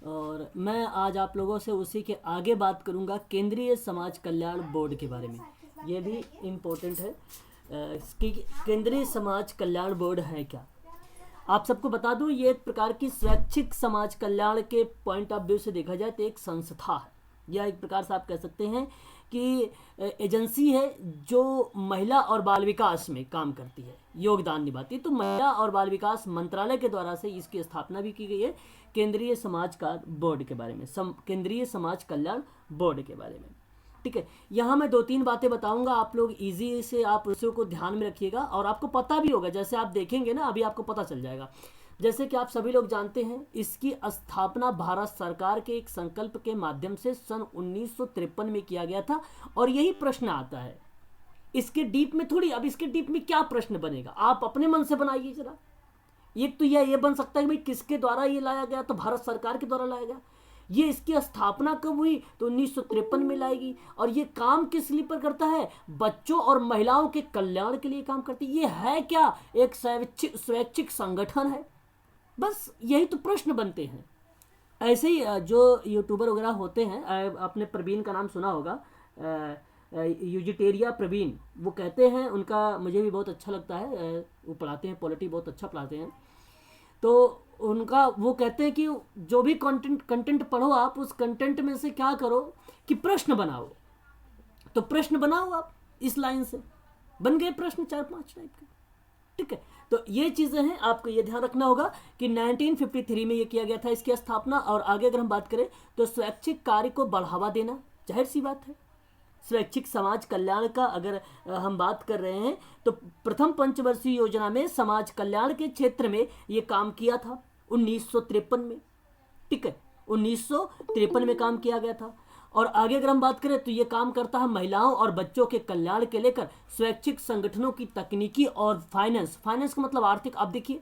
और मैं आज आप लोगों से उसी के आगे बात करूंगा केंद्रीय समाज कल्याण बोर्ड के बारे में। ये भी इम्पोर्टेंट है कि केंद्रीय समाज कल्याण बोर्ड है क्या। आप सबको बता दूं, ये एक प्रकार की स्वैच्छिक समाज कल्याण के पॉइंट ऑफ व्यू से देखा जाए तो एक संस्था है, या एक प्रकार से आप कह सकते हैं कि एजेंसी है जो महिला और बाल विकास में काम करती है, योगदान निभाती है। तो महिला और बाल विकास मंत्रालय के द्वारा से इसकी स्थापना भी की गई है केंद्रीय समाज का बोर्ड के बारे में, केंद्रीय समाज कल्याण बोर्ड के बारे में। ठीक है, यहाँ मैं 2-3 बातें बताऊंगा, आप लोग इजी से आप उसको ध्यान में रखिएगा और आपको पता भी होगा। जैसे आप देखेंगे ना, अभी आपको पता चल जाएगा। जैसे कि आप सभी लोग जानते हैं, इसकी स्थापना भारत सरकार के एक संकल्प के माध्यम से सन 1953 में किया गया था। और यही प्रश्न आता है इसके डीप में थोड़ी। अब इसके डीप में क्या प्रश्न बनेगा, आप अपने मन से बनाइए जरा। एक तो ये बन सकता है कि भाई किसके द्वारा ये लाया गया, तो भारत सरकार के द्वारा लाया गया। ये इसकी स्थापना कब हुई, तो 1953 में लाएगी। और ये काम किस लिए पर करता है, बच्चों और महिलाओं के कल्याण के लिए काम करती है। ये है क्या, एक स्वैच्छिक संगठन है। बस यही तो प्रश्न बनते हैं। ऐसे ही जो यूट्यूबर वगैरह होते हैं, आपने प्रवीण का नाम सुना होगा, यूजिटेरिया प्रवीण, वो कहते हैं, उनका मुझे भी बहुत अच्छा लगता है, वो पढ़ाते हैं पॉलिटी, बहुत अच्छा पढ़ाते हैं। तो उनका वो कहते हैं कि जो भी कंटेंट पढ़ो आप, उस कंटेंट में से क्या करो कि प्रश्न बनाओ। तो प्रश्न बनाओ आप, इस लाइन से बन गए प्रश्न 4-5 टाइप के। ठीक है, तो ये चीज़ें हैं, आपको ये ध्यान रखना होगा कि 1953 में ये किया गया था इसकी स्थापना। और आगे अगर हम बात करें तो स्वैच्छिक कार्य को बढ़ावा देना, जाहिर सी बात है, स्वैच्छिक समाज कल्याण का अगर हम बात कर रहे हैं तो प्रथम पंचवर्षीय योजना में समाज कल्याण के क्षेत्र में ये काम किया था 1953 में। ठीक है, 1953 में काम किया गया था। और आगे अगर हम बात करें तो ये काम करता है महिलाओं और बच्चों के कल्याण के लेकर स्वैच्छिक संगठनों की तकनीकी और फाइनेंस का मतलब आर्थिक। आप देखिए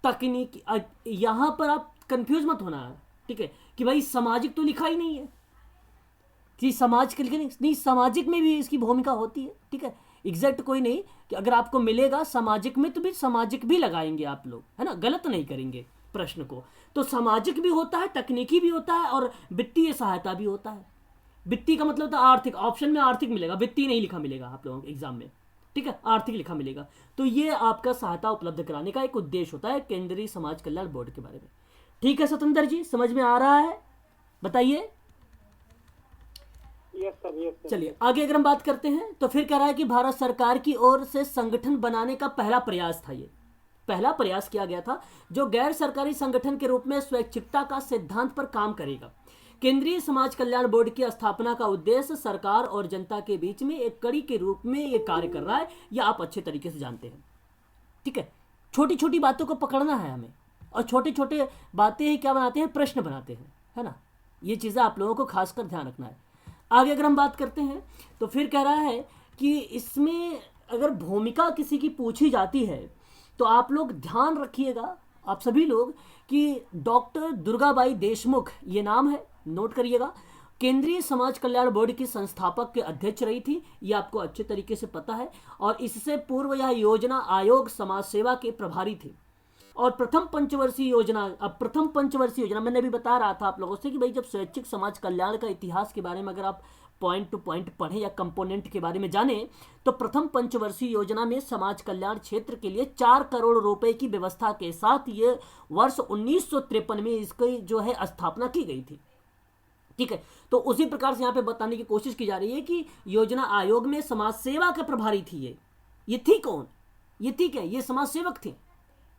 तकनीकी, यहां पर आप कंफ्यूज मत होना है, ठीक है, कि भाई सामाजिक तो लिखा ही नहीं है कि समाज के लिए नहीं, सामाजिक में भी इसकी भूमिका होती है। ठीक है, एग्जैक्ट कोई नहीं कि अगर आपको मिलेगा सामाजिक में तो भी सामाजिक भी लगाएंगे आप लोग, है ना, गलत नहीं करेंगे प्रश्न को। तो सामाजिक भी होता है, तकनीकी भी होता है और वित्तीय सहायता भी होता है। वित्तीय का मतलब था आर्थिक, ऑप्शन में आर्थिक मिलेगा, वित्तीय नहीं लिखा मिलेगा आप लोगों के एग्जाम में। ठीक है, आर्थिक लिखा मिलेगा। तो ये आपका सहायता उपलब्ध कराने का एक उद्देश्य होता है केंद्रीय समाज कल्याण बोर्ड के बारे में। ठीक है स्वतंत्र जी, समझ में आ रहा है, बताइए। चलिए आगे अगर हम बात करते हैं तो फिर कह रहा है कि भारत सरकार की ओर से संगठन बनाने का पहला प्रयास था। ये पहला प्रयास किया गया था जो गैर सरकारी संगठन के रूप में स्वैच्छिकता का सिद्धांत पर काम करेगा। केंद्रीय समाज कल्याण बोर्ड की स्थापना का उद्देश्य सरकार और जनता के बीच में एक कड़ी के रूप में ये कार्य कर रहा है, यह आप अच्छे तरीके से जानते हैं। ठीक है, छोटी छोटी बातों को पकड़ना है हमें, और छोटे छोटे बातें ही क्या बनाते हैं, प्रश्न बनाते हैं, है ना। ये चीज़ें आप लोगों को खासकर ध्यान रखना है। आगे अगर हम बात करते हैं तो फिर कह रहा है कि इसमें अगर भूमिका किसी की पूछी जाती है तो आप लोग ध्यान रखिएगा, आप सभी लोग, कि डॉक्टर दुर्गाबाई देशमुख ये नाम है, नोट करिएगा। केंद्रीय समाज कल्याण बोर्ड की संस्थापक के अध्यक्ष रही थी, ये आपको अच्छे तरीके से पता है। और इससे पूर्व यह योजना आयोग समाज सेवा के प्रभारी थे। और प्रथम पंचवर्षीय योजना, अब प्रथम पंचवर्षीय योजना मैंने भी बता रहा था आप लोगों से कि भाई जब स्वैच्छिक समाज कल्याण का इतिहास के बारे में अगर आप पॉइंट टू पॉइंट पढ़ें या कंपोनेंट के बारे में जानें तो प्रथम पंचवर्षीय योजना में समाज कल्याण क्षेत्र के लिए 4 करोड़ रुपए की व्यवस्था के साथ ये वर्ष 1953 में इसकी जो है स्थापना की गई थी। ठीक है, तो उसी प्रकार से यहाँ पे बताने की कोशिश की जा रही है कि योजना आयोग में समाज सेवा का प्रभारी थी। ये थी कौन, ये थी क्या, ये समाज सेवक थे,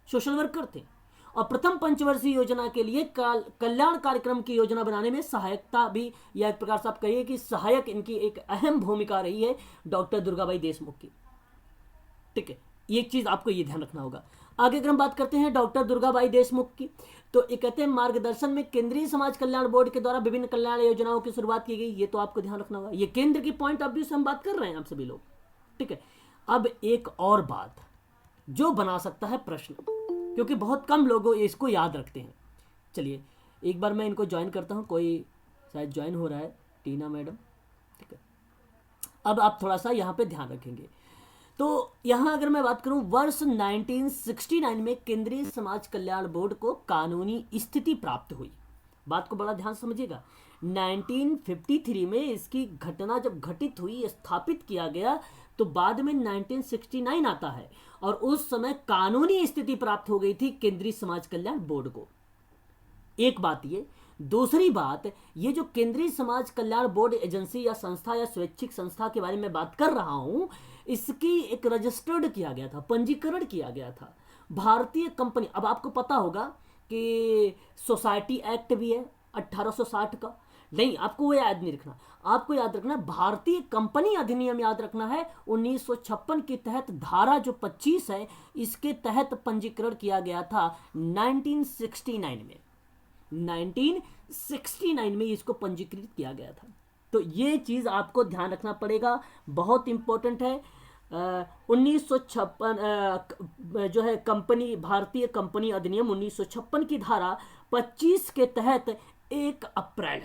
सोशल वर्कर थे। और प्रथम पंचवर्षीय योजना के लिए कल्याण कार्यक्रम की योजना बनाने में सहायकता भी, या एक प्रकार से आप कहिए कि सहायक इनकी एक अहम भूमिका रही है डॉक्टर दुर्गाबाई देशमुख की। ठीक है, ये चीज आपको ये ध्यान रखना होगा। आगे अगर हम बात करते हैं डॉक्टर दुर्गाबाई देशमुख की, तो ये कहते हैं मार्गदर्शन में केंद्रीय समाज कल्याण बोर्ड के द्वारा विभिन्न कल्याण योजनाओं की शुरुआत की गई। ये तो आपको ध्यान रखना होगा, ये केंद्र की पॉइंट ऑफ व्यू से हम बात कर रहे हैं आप सभी लोग। ठीक है, अब एक और बात जो बना सकता है प्रश्न, क्योंकि बहुत कम लोग इसको याद रखते हैं। चलिए एक बार मैं इनको ज्वाइन करता हूँ, कोई शायद ज्वाइन हो रहा है, टीना मैडम। ठीक है, अब आप थोड़ा सा यहाँ पे ध्यान रखेंगे। तो यहाँ अगर मैं बात करूँ, वर्ष 1969 में केंद्रीय समाज कल्याण बोर्ड को कानूनी स्थिति प्राप्त हुई। बात को बड़ा ध्यान से समझिएगा। 1953 में इसकी घटना जब घटित हुई, स्थापित किया गया, तो बाद में 1969 आता है और उस समय कानूनी स्थिति प्राप्त हो गई थी केंद्रीय समाज कल्याण बोर्ड को। एक बात ये। दूसरी बात, ये जो केंद्रीय समाज कल्याण बोर्ड एजेंसी या संस्था या स्वैच्छिक संस्था के बारे में बात कर रहा हूं, इसकी एक रजिस्टर्ड किया गया था, पंजीकरण किया गया था भारतीय कंपनी। अब आपको पता होगा कि सोसाइटी एक्ट भी है 1860 का, नहीं आपको वो याद नहीं रखना, आपको याद रखना भारतीय कंपनी अधिनियम याद रखना है 1956 के तहत धारा जो 25 है, इसके तहत पंजीकरण किया गया था 1969 में। 1969 में इसको पंजीकृत किया गया था। तो ये चीज आपको ध्यान रखना पड़ेगा, बहुत इंपॉर्टेंट है। 1956 जो है कंपनी, भारतीय कंपनी अधिनियम 1956 की धारा 25 के तहत 1 अप्रैल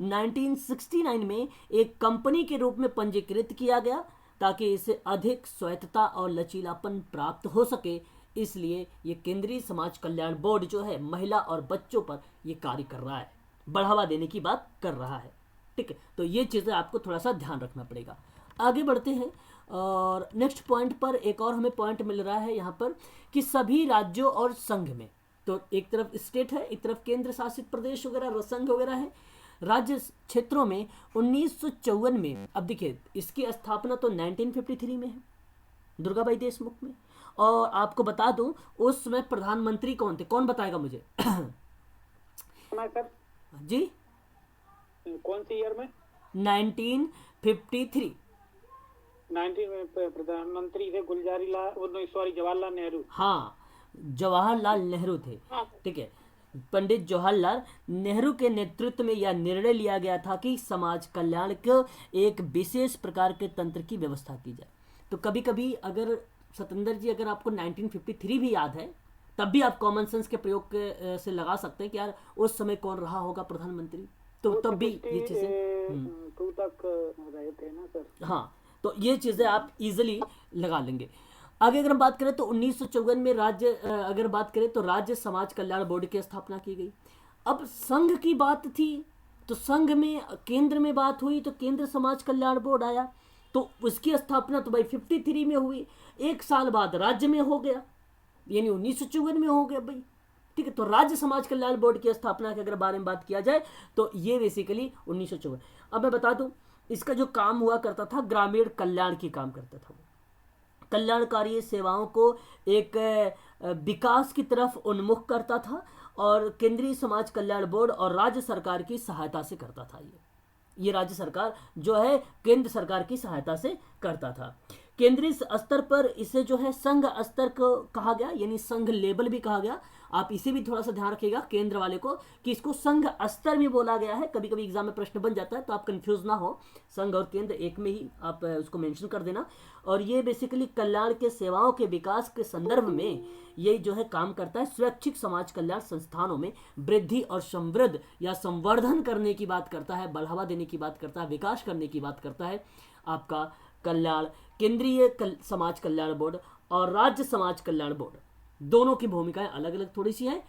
1969 में एक कंपनी के रूप में पंजीकृत किया गया ताकि इसे अधिक स्वायत्तता और लचीलापन प्राप्त हो सके। इसलिए ये केंद्रीय समाज कल्याण बोर्ड जो है महिला और बच्चों पर ये कार्य कर रहा है, बढ़ावा देने की बात कर रहा है। ठीक है, तो ये चीज़ें आपको थोड़ा सा ध्यान रखना पड़ेगा। आगे बढ़ते हैं और नेक्स्ट पॉइंट पर एक और हमें पॉइंट मिल रहा है यहाँ पर कि सभी राज्यों और संघ में, तो एक तरफ स्टेट है, एक तरफ केंद्र शासित प्रदेश वगैरह संघ वगैरह है, राज्य क्षेत्रों में 1954 में, अब देखिए इसकी स्थापना तो 1953 में है दुर्गाबाई देशमुख में। और आपको बता दूं उस समय प्रधानमंत्री कौन थे, कौन बताएगा मुझे? जी कौन सी ईयर में? 1953। 19 में प्रधानमंत्री थे जवाहरलाल नेहरू। हाँ, जवाहरलाल नेहरू थे। ठीक है, पंडित जवाहरलाल नेहरू के नेतृत्व में यह निर्णय लिया गया था कि समाज कल्याण को एक विशेष प्रकार के तंत्र की व्यवस्था की जाए। तो कभी कभी अगर सतेंद्र जी अगर आपको 1953 भी याद है, तब भी आप कॉमन सेंस के प्रयोग से लगा सकते हैं कि यार उस समय कौन रहा होगा प्रधानमंत्री, तो तब भी ये चीजें तक रहे थे ना सर। हाँ, तो ये चीजें आप इजिली लगा लेंगे। आगे अगर हम बात करें तो 1954 में अगर बात करें तो राज्य समाज कल्याण बोर्ड की स्थापना की गई। अब संघ की बात थी तो संघ में केंद्र में बात हुई तो केंद्र समाज कल्याण बोर्ड आया, तो उसकी स्थापना तो भाई 53 में हुई, एक साल बाद राज्य में हो गया, यानी 1954 में हो गया भाई। ठीक है, तो राज्य समाज कल्याण बोर्ड की स्थापना के अगर बारे में बात किया जाए तो ये बेसिकली 1954। अब मैं बता दूं इसका जो काम हुआ करता था ग्रामीण कल्याण की काम करता था, कल्याणकारी सेवाओं को एक विकास की तरफ उन्मुख करता था और केंद्रीय समाज कल्याण बोर्ड और राज्य सरकार की सहायता से करता था। ये राज्य सरकार जो है केंद्र सरकार की सहायता से करता था। केंद्रीय स्तर पर इसे जो है संघ स्तर को कहा गया, यानी संघ लेवल भी कहा गया। आप इसे भी थोड़ा सा ध्यान रखिएगा केंद्र वाले को कि इसको संघ स्तर भी बोला गया है। कभी कभी एग्जाम में प्रश्न बन जाता है तो आप कंफ्यूज ना हो, संघ और केंद्र एक में ही आप उसको मेंशन कर देना। और ये बेसिकली कल्याण के सेवाओं के विकास के संदर्भ में ये जो है काम करता है। स्वैच्छिक समाज कल्याण संस्थानों में वृद्धि और समृद्ध या संवर्धन करने की बात करता है, बढ़ावा देने की बात करता है, विकास करने की बात करता है। आपका कल्याण केंद्रीय समाज कल्याण बोर्ड और राज्य समाज कल्याण बोर्ड दोनों की भूमिकाएं अलग अलग थोड़ी सी हैं,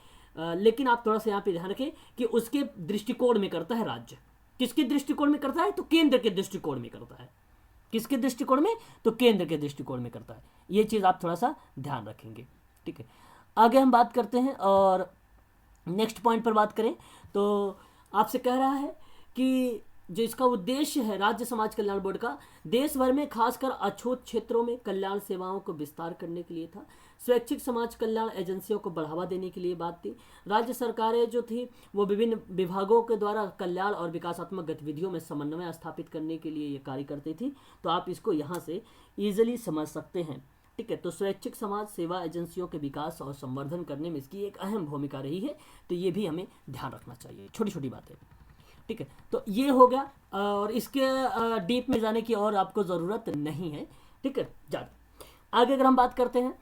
लेकिन आप थोड़ा सा यहाँ पे ध्यान रखें कि उसके दृष्टिकोण में करता है राज्य, किसके दृष्टिकोण में करता है तो केंद्र के दृष्टिकोण में करता है। किसके दृष्टिकोण में तो केंद्र के दृष्टिकोण में करता है। ये चीज़ आप थोड़ा सा ध्यान रखेंगे। ठीक है, आगे हम बात करते हैं और नेक्स्ट पॉइंट पर बात करें तो आपसे कह रहा है कि जो इसका उद्देश्य है राज्य समाज कल्याण बोर्ड का, देश भर में खासकर अछूत क्षेत्रों में कल्याण सेवाओं को विस्तार करने के लिए था। स्वैच्छिक समाज कल्याण एजेंसियों को बढ़ावा देने के लिए बात थी। राज्य सरकारें जो थी वो विभिन्न विभागों के द्वारा कल्याण और विकासात्मक गतिविधियों में समन्वय स्थापित करने के लिए ये कार्य करती थी। तो आप इसको यहाँ से ईजिली समझ सकते हैं। ठीक है, तो स्वैच्छिक समाज सेवा एजेंसियों के विकास और संवर्धन करने में इसकी एक अहम भूमिका रही है। तो ये भी हमें ध्यान रखना चाहिए, छोटी छोटी बातें। ठीक है, तो ये हो गया और इसके डीप में जाने की और आपको ज़रूरत नहीं है। ठीक है, ज़्यादा आगे अगर हम बात करते हैं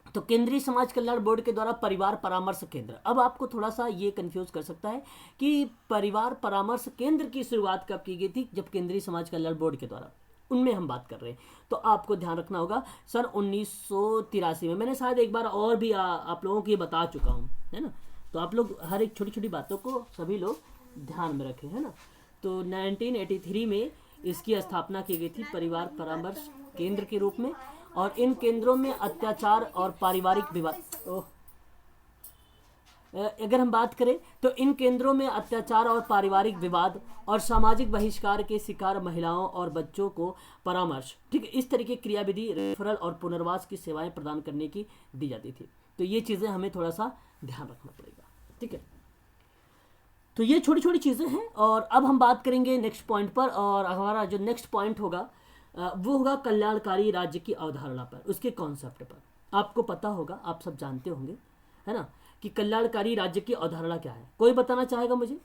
तो केंद्रीय समाज कल्याण बोर्ड के द्वारा परिवार परामर्श केंद्र। अब आपको थोड़ा सा ये कंफ्यूज कर सकता है कि परिवार परामर्श केंद्र की शुरुआत कब की गई थी, जब केंद्रीय समाज कल्याण बोर्ड के द्वारा, उनमें हम बात कर रहे हैं। तो आपको ध्यान रखना होगा सन 1983 में। मैंने शायद एक बार और भी आप लोगों को ये बता चुका हूँ, है ना। तो आप लोग हर एक छोटी छोटी बातों को सभी लोग ध्यान में रखें, है ना। तो 1983 में इसकी स्थापना की गई थी परिवार परामर्श केंद्र के रूप में, और इन केंद्रों में अत्याचार और पारिवारिक विवाद अगर हम बात करें तो इन केंद्रों में अत्याचार और पारिवारिक विवाद और सामाजिक बहिष्कार के शिकार महिलाओं और बच्चों को परामर्श, ठीक है, इस तरीके की क्रियाविधि, रेफरल और पुनर्वास की सेवाएं प्रदान करने की दी जाती थी। तो ये चीज़ें हमें थोड़ा सा ध्यान रखना पड़ेगा, ठीक है। तो ये छोटी छोटी चीज़ें हैं। और अब हम बात करेंगे नेक्स्ट पॉइंट पर, और हमारा जो नेक्स्ट पॉइंट होगा वो होगा कल्याणकारी राज्य की अवधारणा पर, उसके कॉन्सेप्ट पर। आपको पता होगा, आप सब जानते होंगे, है ना, कि कल्याणकारी राज्य की अवधारणा क्या है। कोई बताना चाहेगा मुझे?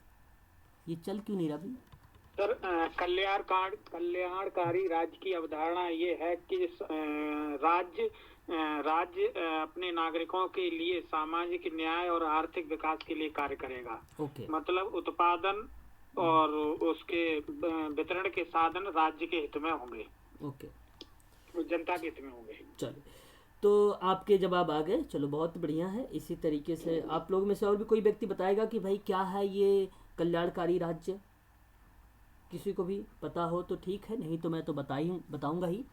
ये चल क्यों नहीं रहा भाई? सर, कल्याणकारी राज्य की अवधारणा ये है कि राज्य अपने नागरिकों के लिए सामाजिक न्याय और आर्थिक विकास के लिए कार्य करेगा। ओके। मतलब उत्पादन और उसके वितरण के साधन राज्य के हित में होंगे। ओके, जनता के हित में होंगे। चलो, तो आपके जवाब आ गए, चलो बहुत बढ़िया है। इसी तरीके से आप लोग में से और भी कोई व्यक्ति बताएगा कि भाई क्या है ये कल्याणकारी राज्य? किसी को भी पता हो तो ठीक है, नहीं तो मैं तो बताऊंगा ही।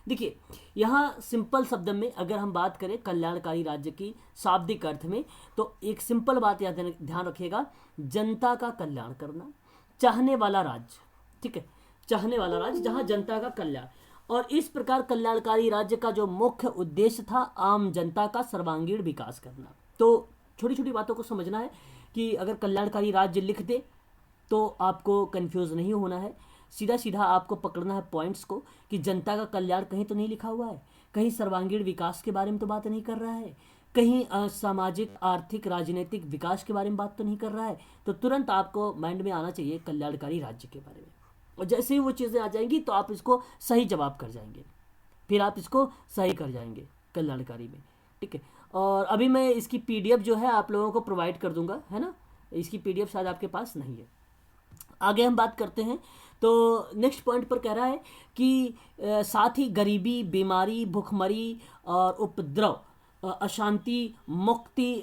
देखिए, यहाँ सिंपल शब्द में अगर हम बात करें कल्याणकारी राज्य की शाब्दिक अर्थ में, तो एक सिंपल बात याद ध्यान रखिएगा, जनता का कल्याण करना, चाहने वाला राज्य, ठीक है, चाहने वाला राज्य जहाँ जनता का कल्याण। और इस प्रकार कल्याणकारी राज्य का जो मुख्य उद्देश्य था आम जनता का सर्वांगीण विकास करना। तो छोटी छोटी बातों को समझना है कि अगर कल्याणकारी राज्य लिख दे तो आपको कंफ्यूज नहीं होना है, सीधा सीधा आपको पकड़ना है पॉइंट्स को कि जनता का कल्याण कहीं तो नहीं लिखा हुआ है, कहीं सर्वांगीण विकास के बारे में तो बात नहीं कर रहा है, कहीं सामाजिक आर्थिक राजनीतिक विकास के बारे में बात तो नहीं कर रहा है। तो तुरंत आपको माइंड में आना चाहिए कल्याणकारी राज्य के बारे में, और जैसे ही वो चीज़ें आ जाएंगी तो आप इसको सही जवाब कर जाएंगे, फिर आप इसको सही कर जाएंगे कल्याणकारी में, ठीक है। और अभी मैं इसकी पीडीएफ जो है आप लोगों को प्रोवाइड कर दूंगा, है ना, इसकी पीडीएफ शायद आपके पास नहीं है। आगे हम बात करते हैं। तो नेक्स्ट पॉइंट पर कह रहा है कि साथ ही गरीबी, बीमारी, भूखमरी और उपद्रव, अशांति, मुक्ति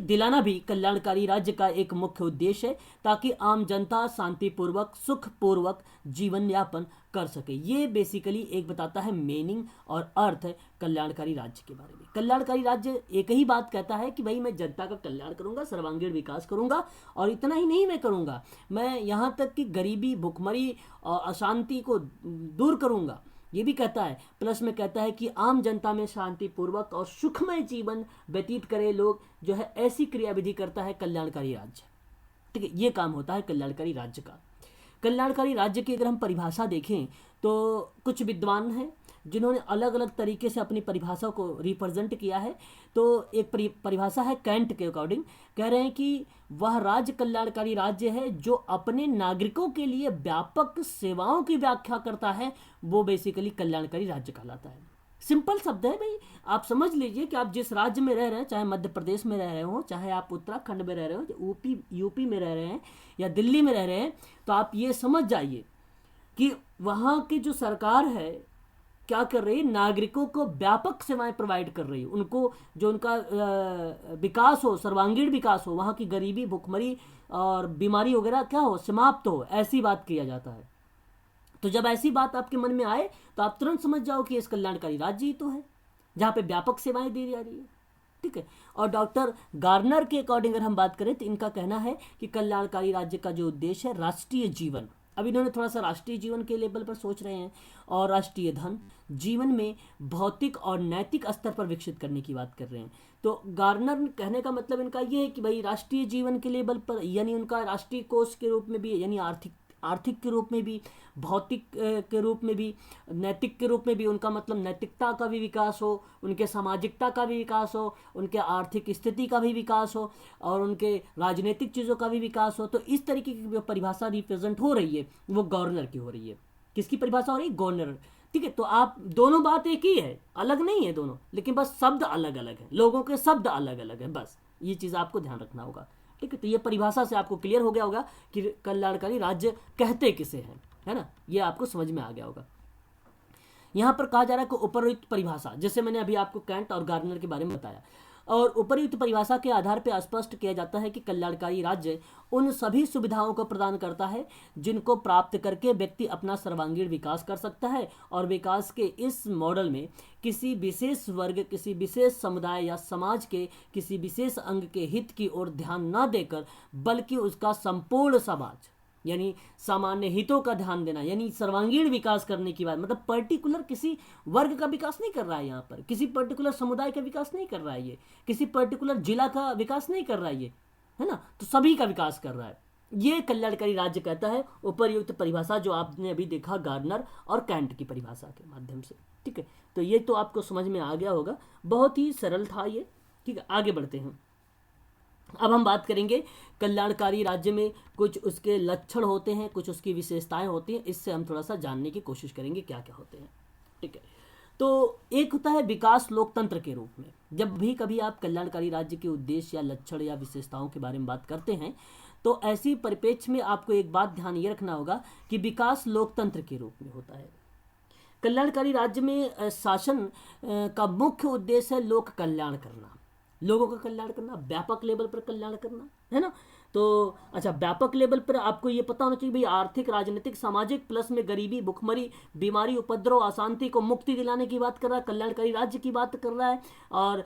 दिलाना भी कल्याणकारी राज्य का एक मुख्य उद्देश्य है, ताकि आम जनता शांतिपूर्वक सुखपूर्वक जीवन यापन कर सके। ये बेसिकली एक बताता है मीनिंग और अर्थ है कल्याणकारी राज्य के बारे में। कल्याणकारी राज्य एक ही बात कहता है कि भाई मैं जनता का कल्याण करूंगा, सर्वांगीण विकास करूंगा, और इतना ही नहीं मैं करूंगा, मैं यहाँ तक कि गरीबी, भुखमरी और अशांति को दूर करूंगा, ये भी कहता है। प्लस में कहता है कि आम जनता में शांतिपूर्वक और सुखमय जीवन व्यतीत करे लोग, जो है ऐसी क्रियाविधि करता है कल्याणकारी राज्य, ठीक है। ये काम होता है कल्याणकारी राज्य का। कल्याणकारी राज्य की अगर हम परिभाषा देखें तो कुछ विद्वान हैं जिन्होंने अलग अलग तरीके से अपनी परिभाषा को रिप्रेजेंट किया है। तो एक परिभाषा है कैंट के अकॉर्डिंग, कह रहे हैं कि वह राज्य कल्याणकारी राज्य है जो अपने नागरिकों के लिए व्यापक सेवाओं की व्याख्या करता है, वो बेसिकली कल्याणकारी राज्य कहलाता है। सिंपल शब्द है भाई, आप समझ लीजिए कि आप जिस राज्य में रह रहे हैं, चाहे मध्य प्रदेश में रह रहे हो, चाहे आप उत्तराखंड में रह रहे हो, यूपी में रह रहे हैं या दिल्ली में रह रहे हैं, तो आप ये समझ जाइए कि वहाँ की जो सरकार है क्या कर रही है, नागरिकों को व्यापक सेवाएं प्रोवाइड कर रही है। उनको जो उनका विकास हो, सर्वांगीण विकास हो, वहाँ की गरीबी, भुखमरी और बीमारी वगैरह क्या हो, समाप्त हो, ऐसी बात किया जाता है। तो जब ऐसी बात आपके मन में आए तो आप तुरंत समझ जाओ कि इस कल्याणकारी राज्य ही तो है जहाँ पे व्यापक सेवाएं दी जा रही है, ठीक है। और डॉक्टर गार्नर के अकॉर्डिंग अगर हम बात करें तो इनका कहना है कि कल्याणकारी राज्य का जो उद्देश्य है राष्ट्रीय जीवन, अब इन्होंने थोड़ा सा राष्ट्रीय जीवन के लेवल पर सोच रहे हैं, और राष्ट्रीय धन जीवन में भौतिक और नैतिक स्तर पर विकसित करने की बात कर रहे हैं। तो गार्नर कहने का मतलब इनका ये है कि भाई राष्ट्रीय जीवन के लेवल पर, यानी उनका राष्ट्रीय कोष के रूप में भी, यानी आर्थिक के रूप में भी, भौतिक के रूप में भी, नैतिक के रूप में भी, उनका मतलब नैतिकता का भी विकास हो, उनके सामाजिकता का भी विकास हो, उनके आर्थिक स्थिति का भी विकास हो, और उनके राजनीतिक चीज़ों का भी विकास हो। तो इस तरीके की जो परिभाषा रिप्रेजेंट हो रही है वो गवर्नर की हो रही है। किसकी परिभाषा हो रही है? गवर्नर, ठीक है। तो आप दोनों बात एक ही है, अलग नहीं है दोनों, लेकिन बस शब्द अलग अलग है, लोगों के शब्द अलग अलग है, बस ये चीज़ आपको ध्यान रखना होगा, ठीक है। तो ये परिभाषा से आपको क्लियर हो गया होगा कि कल्याणकारी राज्य कहते किसे हैं, है ना, ये आपको समझ में आ गया होगा। यहाँ पर कहा जा रहा है कि उपरोक्त परिभाषा, जैसे मैंने अभी आपको कैंट और गार्नर के बारे में बताया, और उपर्युक्त परिभाषा के आधार पर स्पष्ट किया जाता है कि कल्याणकारी राज्य उन सभी सुविधाओं को प्रदान करता है जिनको प्राप्त करके व्यक्ति अपना सर्वांगीण विकास कर सकता है, और विकास के इस मॉडल में किसी विशेष वर्ग, किसी विशेष समुदाय या समाज के किसी विशेष अंग के हित की ओर ध्यान न देकर बल्कि उसका संपूर्ण समाज यानी सामान्य हितों का ध्यान देना, यानी सर्वांगीण विकास करने की बात, मतलब पर्टिकुलर किसी वर्ग का विकास नहीं कर रहा है, यहाँ पर किसी पर्टिकुलर समुदाय का विकास नहीं कर रहा है, ये किसी पर्टिकुलर जिला का विकास नहीं कर रहा है, ये है ना, तो सभी का विकास कर रहा है। ये कल्याणकारी राज्य कहता है उपर्युक्त परिभाषा जो आपने अभी देखा गार्डनर और कैंट की परिभाषा के माध्यम से। ठीक है, तो ये तो आपको समझ में आ गया होगा, बहुत ही सरल था ये। ठीक है, आगे बढ़ते हैं। अब हम बात करेंगे कल्याणकारी राज्य में कुछ उसके लक्षण होते हैं, कुछ उसकी विशेषताएं होती हैं, इससे हम थोड़ा सा जानने की कोशिश करेंगे क्या क्या होते हैं। ठीक है, तो एक होता है विकास लोकतंत्र के रूप में। जब भी कभी आप कल्याणकारी राज्य के उद्देश्य या लक्षण या विशेषताओं के बारे में बात करते हैं तो ऐसी परिप्रेक्ष्य में आपको एक बात ध्यान ये रखना होगा कि विकास लोकतंत्र के रूप में होता है। कल्याणकारी राज्य में शासन का मुख्य उद्देश्य है लोक कल्याण करना, लोगों का कल्याण करना, व्यापक लेवल पर कल्याण करना, है ना। तो अच्छा, व्यापक लेवल पर आपको ये पता होना चाहिए भाई आर्थिक, राजनीतिक, सामाजिक प्लस में गरीबी, भुखमरी, बीमारी, उपद्रव, अशांति को मुक्ति दिलाने की बात कर रहा है, कल्याणकारी राज्य की बात कर रहा है। और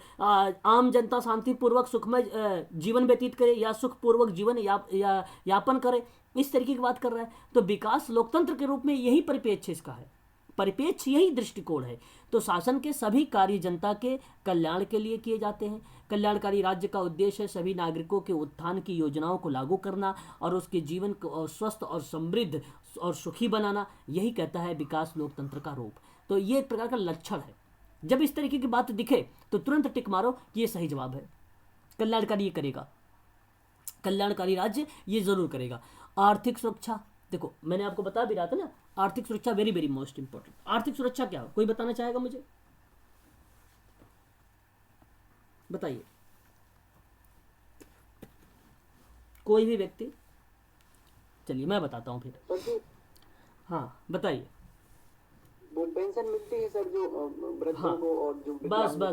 आम जनता शांतिपूर्वक सुखमय जीवन व्यतीत करे या सुखपूर्वक जीवन यापन करे, इस तरीके की बात कर रहा है। तो विकास लोकतंत्र के रूप में यही परिप्रेक्ष्य इसका है, परिप्रेक्ष्य यही दृष्टिकोण है। तो शासन के सभी कार्य जनता के कल्याण के लिए किए जाते हैं। कल्याणकारी राज्य का उद्देश्य है सभी नागरिकों के उत्थान की योजनाओं को लागू करना और उसके जीवन को स्वस्थ और समृद्ध और सुखी बनाना, यही कहता है विकास लोकतंत्र का रूप। तो ये एक प्रकार का लक्षण है। जब इस तरीके की बात दिखे तो तुरंत टिक मारो कि ये सही जवाब है, कल्याणकारी ये करेगा, कल्याणकारी राज्य ये जरूर करेगा। आर्थिक सुरक्षा, देखो मैंने आपको बता भी रहा था ना, आर्थिक सुरक्षा वेरी वेरी मोस्ट इंपॉर्टेंट। आर्थिक सुरक्षा क्या हो, कोई बताना चाहेगा मुझे, बताइए, कोई भी व्यक्ति? चलिए मैं बताता हूँ फिर। हाँ बताइए। वो पेंशन मिलती है सर जो वृद्धों को और जो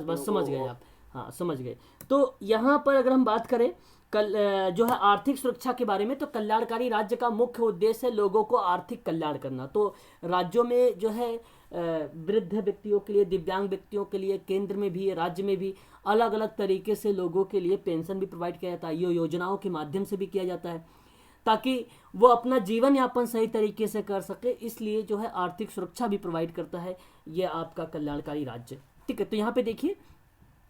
बस समझ गए आप, हाँ समझ गए। तो यहाँ पर अगर हम बात करें जो है आर्थिक सुरक्षा के बारे में, तो कल्याणकारी राज्य का मुख्य उद्देश्य है लोगों को आर्थिक कल्याण करना। तो राज्यों में जो है वृद्ध व्यक्तियों के लिए, दिव्यांग व्यक्तियों के लिए, केंद्र में भी राज्य में भी अलग अलग तरीके से लोगों के लिए पेंशन भी प्रोवाइड किया जाता है, ये योजनाओं के माध्यम से भी किया जाता है ताकि वो अपना जीवन यापन सही तरीके से कर सके। इसलिए जो है आर्थिक सुरक्षा भी प्रोवाइड करता है ये आपका कल्याणकारी राज्य। ठीक है, तो यहाँ पे देखिए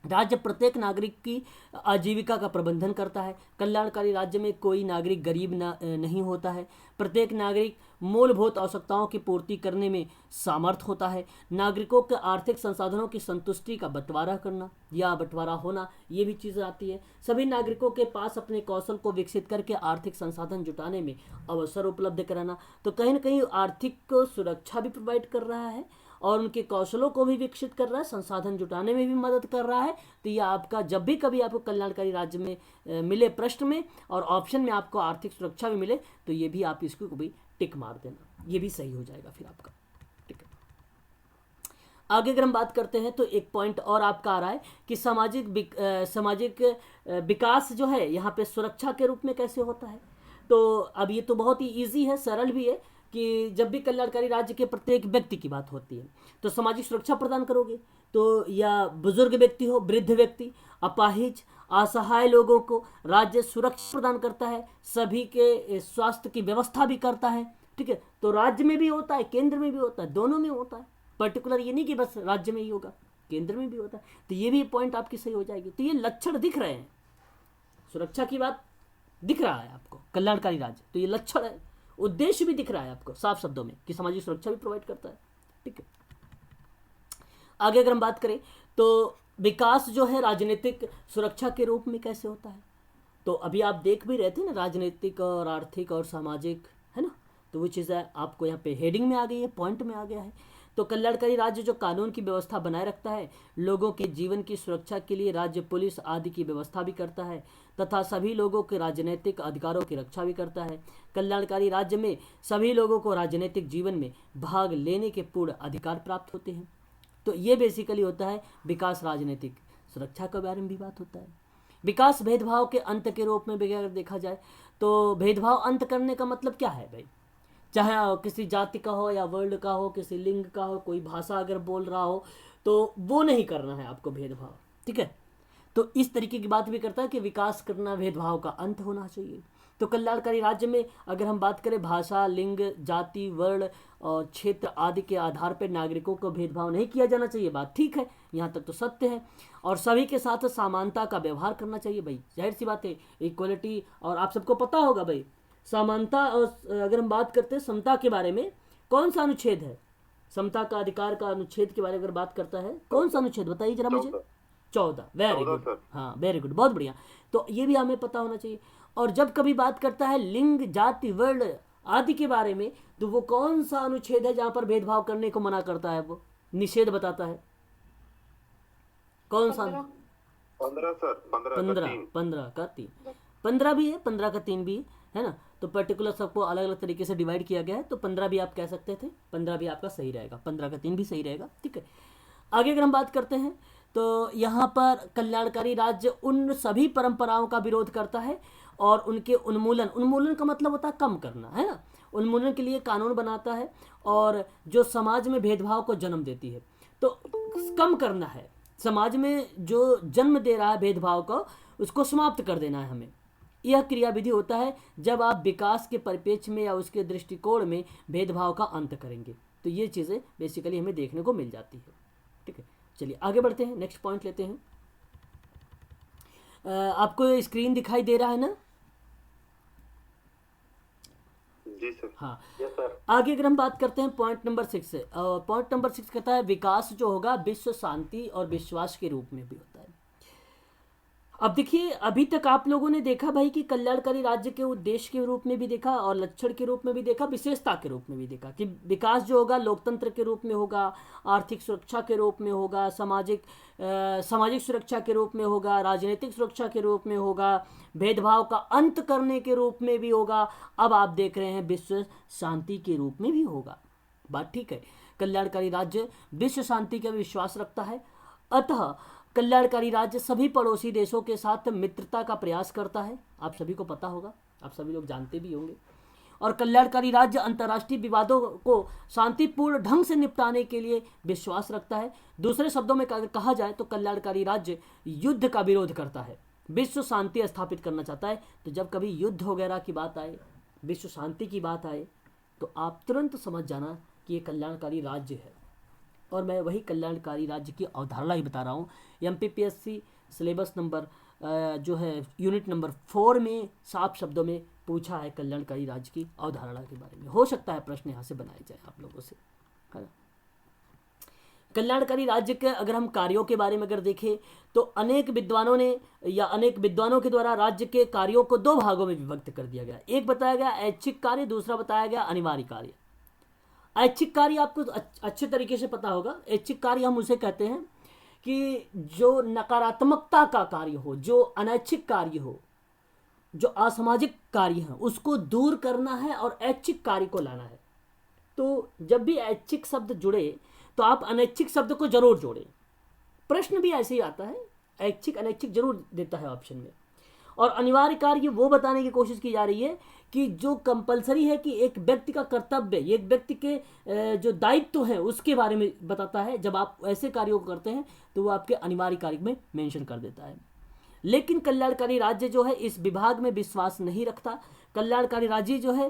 राज्य प्रत्येक नागरिक की आजीविका का प्रबंधन करता है। कल्याणकारी राज्य में कोई नागरिक गरीब नहीं होता है। प्रत्येक नागरिक मूलभूत आवश्यकताओं की पूर्ति करने में सामर्थ होता है। नागरिकों के आर्थिक संसाधनों की संतुष्टि का बंटवारा करना या बंटवारा होना, ये भी चीज़ आती है। सभी नागरिकों के पास अपने कौशल को विकसित करके आर्थिक संसाधन जुटाने में अवसर उपलब्ध कराना। तो कहीं ना कहीं आर्थिक सुरक्षा भी प्रोवाइड कर रहा है और उनके कौशलों को भी विकसित कर रहा है, संसाधन जुटाने में भी मदद कर रहा है। तो ये आपका जब भी कभी आपको कल्याणकारी राज्य में मिले प्रश्न में और ऑप्शन में आपको आर्थिक सुरक्षा भी मिले तो ये भी आप इसको भी टिक मार देना, ये भी सही हो जाएगा फिर आपका। ठीक है, आगे अगर हम बात करते हैं तो एक पॉइंट और आपका आ रहा है कि सामाजिक विकास जो है यहाँ पे सुरक्षा के रूप में कैसे होता है। तो अब ये तो बहुत ही ईजी है, सरल भी है कि जब भी कल्याणकारी राज्य के प्रत्येक व्यक्ति की बात होती है तो सामाजिक सुरक्षा प्रदान करोगे। तो या बुजुर्ग व्यक्ति हो, वृद्ध व्यक्ति, अपाहिज, असहाय लोगों को राज्य सुरक्षा प्रदान करता है, सभी के स्वास्थ्य की व्यवस्था भी करता है। ठीक है, तो राज्य में भी होता है, केंद्र में भी होता है, दोनों में होता है। पर्टिकुलर ये नहीं कि बस राज्य में ही होगा, केंद्र में भी होता है। तो ये भी पॉइंट आपकी सही हो जाएगी। तो ये लक्षण दिख रहे हैं, सुरक्षा की बात दिख रहा है आपको कल्याणकारी राज्य, तो ये लक्षण है। उद्देश्य भी दिख रहा है आपको साफ शब्दों में कि सामाजिक सुरक्षा भी प्रोवाइड करता है। ठीक है, आगे अगर हम बात करें तो विकास जो है राजनीतिक सुरक्षा के रूप में कैसे होता है। तो अभी आप देख भी रहे थे ना, राजनीतिक और आर्थिक और सामाजिक, है ना। तो वो चीज़ है आपको यहाँ पे हेडिंग में आ गई है, पॉइंट में आ गया है। तो कल्याणकारी राज्य जो कानून की व्यवस्था बनाए रखता है, लोगों के जीवन की सुरक्षा के लिए राज्य पुलिस आदि की व्यवस्था भी करता है तथा सभी लोगों के राजनीतिक अधिकारों की रक्षा भी करता है। कल्याणकारी राज्य में सभी लोगों को राजनीतिक जीवन में भाग लेने के पूर्ण अधिकार प्राप्त होते हैं। तो ये बेसिकली होता है विकास राजनीतिक सुरक्षा के बारे में भी बात होता है। विकास भेदभाव के अंत के रूप में भी अगर देखा जाए तो भेदभाव अंत करने का मतलब क्या है भाई? चाहे किसी जाति का हो या वर्ल्ड का हो, किसी लिंग का हो, कोई भाषा अगर बोल रहा हो, तो वो नहीं करना है आपको भेदभाव, ठीक है। तो इस तरीके की बात भी करता है कि विकास करना, भेदभाव का अंत होना चाहिए। तो कल्याणकारी राज्य में अगर हम बात करें भाषा, लिंग, जाति, वर्ण और क्षेत्र आदि के आधार पर नागरिकों को भेदभाव नहीं किया जाना चाहिए, बात ठीक है, यहाँ तक तो सत्य है। और सभी के साथ समानता का व्यवहार करना चाहिए भाई, जाहिर सी बात है, इक्वलिटी। और आप सबको पता होगा भाई समानता, और अगर हम बात करते हैं समता के बारे में, कौन सा अनुच्छेद है समता का अधिकार का अनुच्छेद के बारे में अगर बात करता है, कौन सा अनुच्छेद बताइए जरा मुझे? 14। वेरी गुड, हाँ वेरी गुड, बहुत बढ़िया। तो ये भी हमें पता होना चाहिए। और जब कभी बात करता है लिंग, जाति, वर्ण आदि के बारे में, तो वो कौन सा अनुच्छेद है जहां पर भेदभाव करने को मना करता है, वो निषेध बताता है? कौन सा? 15 सर, 15 का 3, 15 भी है, 15 का 3 भी है ना। तो पर्टिकुलर सबको अलग अलग तरीके से डिवाइड किया गया है, तो 15 भी आप कह सकते थे, 15 भी आपका सही रहेगा, 15 का 3 भी सही रहेगा, ठीक है। आगे अगर हम बात करते हैं तो यहाँ पर कल्याणकारी राज्य उन सभी परंपराओं का विरोध करता है और उनके उन्मूलन का मतलब होता है कम करना, है ना। उन्मूलन के लिए कानून बनाता है और जो समाज में भेदभाव को जन्म देती है, तो कम करना है, समाज में जो जन्म दे रहा है भेदभाव को, उसको समाप्त कर देना है हमें। यह क्रियाविधि होता है जब आप विकास के परिप्रेक्ष्य में या उसके दृष्टिकोण में भेदभाव का अंत करेंगे। तो ये चीज़ें बेसिकली हमें देखने को मिल जाती है, ठीक है। चलिए आगे बढ़ते हैं, नेक्स्ट पॉइंट लेते हैं। आपको स्क्रीन दिखाई दे रहा है ना? जी सर। हाँ, यस सर। आगे अगर हम बात करते हैं पॉइंट नंबर 6 से, पॉइंट नंबर 6 कहता है विकास जो होगा विश्व शांति और विश्वास के रूप में भी होता है। अब देखिए, अभी तक आप लोगों ने देखा भाई कि कल्याणकारी राज्य के उद्देश्य के रूप में भी देखा और लक्षण के रूप में भी देखा, विशेषता के रूप में भी देखा कि विकास जो होगा लोकतंत्र के रूप में होगा, आर्थिक सुरक्षा के रूप में होगा, सामाजिक सुरक्षा के रूप में होगा, राजनीतिक सुरक्षा के रूप में होगा, भेदभाव का अंत करने के रूप में भी होगा। अब आप देख रहे हैं विश्व शांति के रूप में भी होगा। बात ठीक है, कल्याणकारी राज्य विश्व शांति का विश्वास रखता है। अतः कल्याणकारी राज्य सभी पड़ोसी देशों के साथ मित्रता का प्रयास करता है। आप सभी को पता होगा, आप सभी लोग जानते भी होंगे। और कल्याणकारी राज्य अंतर्राष्ट्रीय विवादों को शांतिपूर्ण ढंग से निपटाने के लिए विश्वास रखता है। दूसरे शब्दों में अगर कहा जाए तो कल्याणकारी राज्य युद्ध का विरोध करता है, विश्व शांति स्थापित करना चाहता है। तो जब कभी युद्ध वगैरह की बात आए, विश्व शांति की बात आए, तो आप तुरंत समझ जाना कि ये कल्याणकारी राज्य है। और मैं वही कल्याणकारी राज्य की अवधारणा ही बता रहा हूँ। MPPSC सिलेबस नंबर जो है यूनिट नंबर 4 में साफ शब्दों में पूछा है कल्याणकारी राज्य की अवधारणा के बारे में। हो सकता है प्रश्न यहाँ से बनाए जाए आप लोगों से, है ना। कल्याणकारी राज्य के अगर हम कार्यों के बारे में अगर देखें तो अनेक विद्वानों के द्वारा राज्य के कार्यों को 2 भागों में विभक्त कर दिया गया। एक बताया गया ऐच्छिक कार्य, दूसरा बताया गया अनिवार्य कार्य। ऐच्छिक कार्य आपको अच्छे तरीके से पता होगा। ऐच्छिक कार्य हम उसे कहते हैं कि जो नकारात्मकता का कार्य हो, जो अनैच्छिक कार्य हो, जो असामाजिक कार्य है, उसको दूर करना है और ऐच्छिक कार्य को लाना है। तो जब भी ऐच्छिक शब्द जुड़े तो आप अनैच्छिक शब्द को जरूर जोड़ें। प्रश्न भी ऐसे ही आता है, ऐच्छिक अनैच्छिक जरूर देता है ऑप्शन में। और अनिवार्य कार्य वो बताने की कोशिश की जा रही है कि जो कंपलसरी है, कि एक व्यक्ति का कर्तव्य, एक व्यक्ति के जो दायित्व है उसके बारे में बताता है। जब आप ऐसे कार्यों को करते हैं तो वो आपके अनिवार्य कार्य में मेंशन कर देता है। लेकिन कल्याणकारी राज्य जो है इस विभाग में विश्वास नहीं रखता। कल्याणकारी राज्य जो है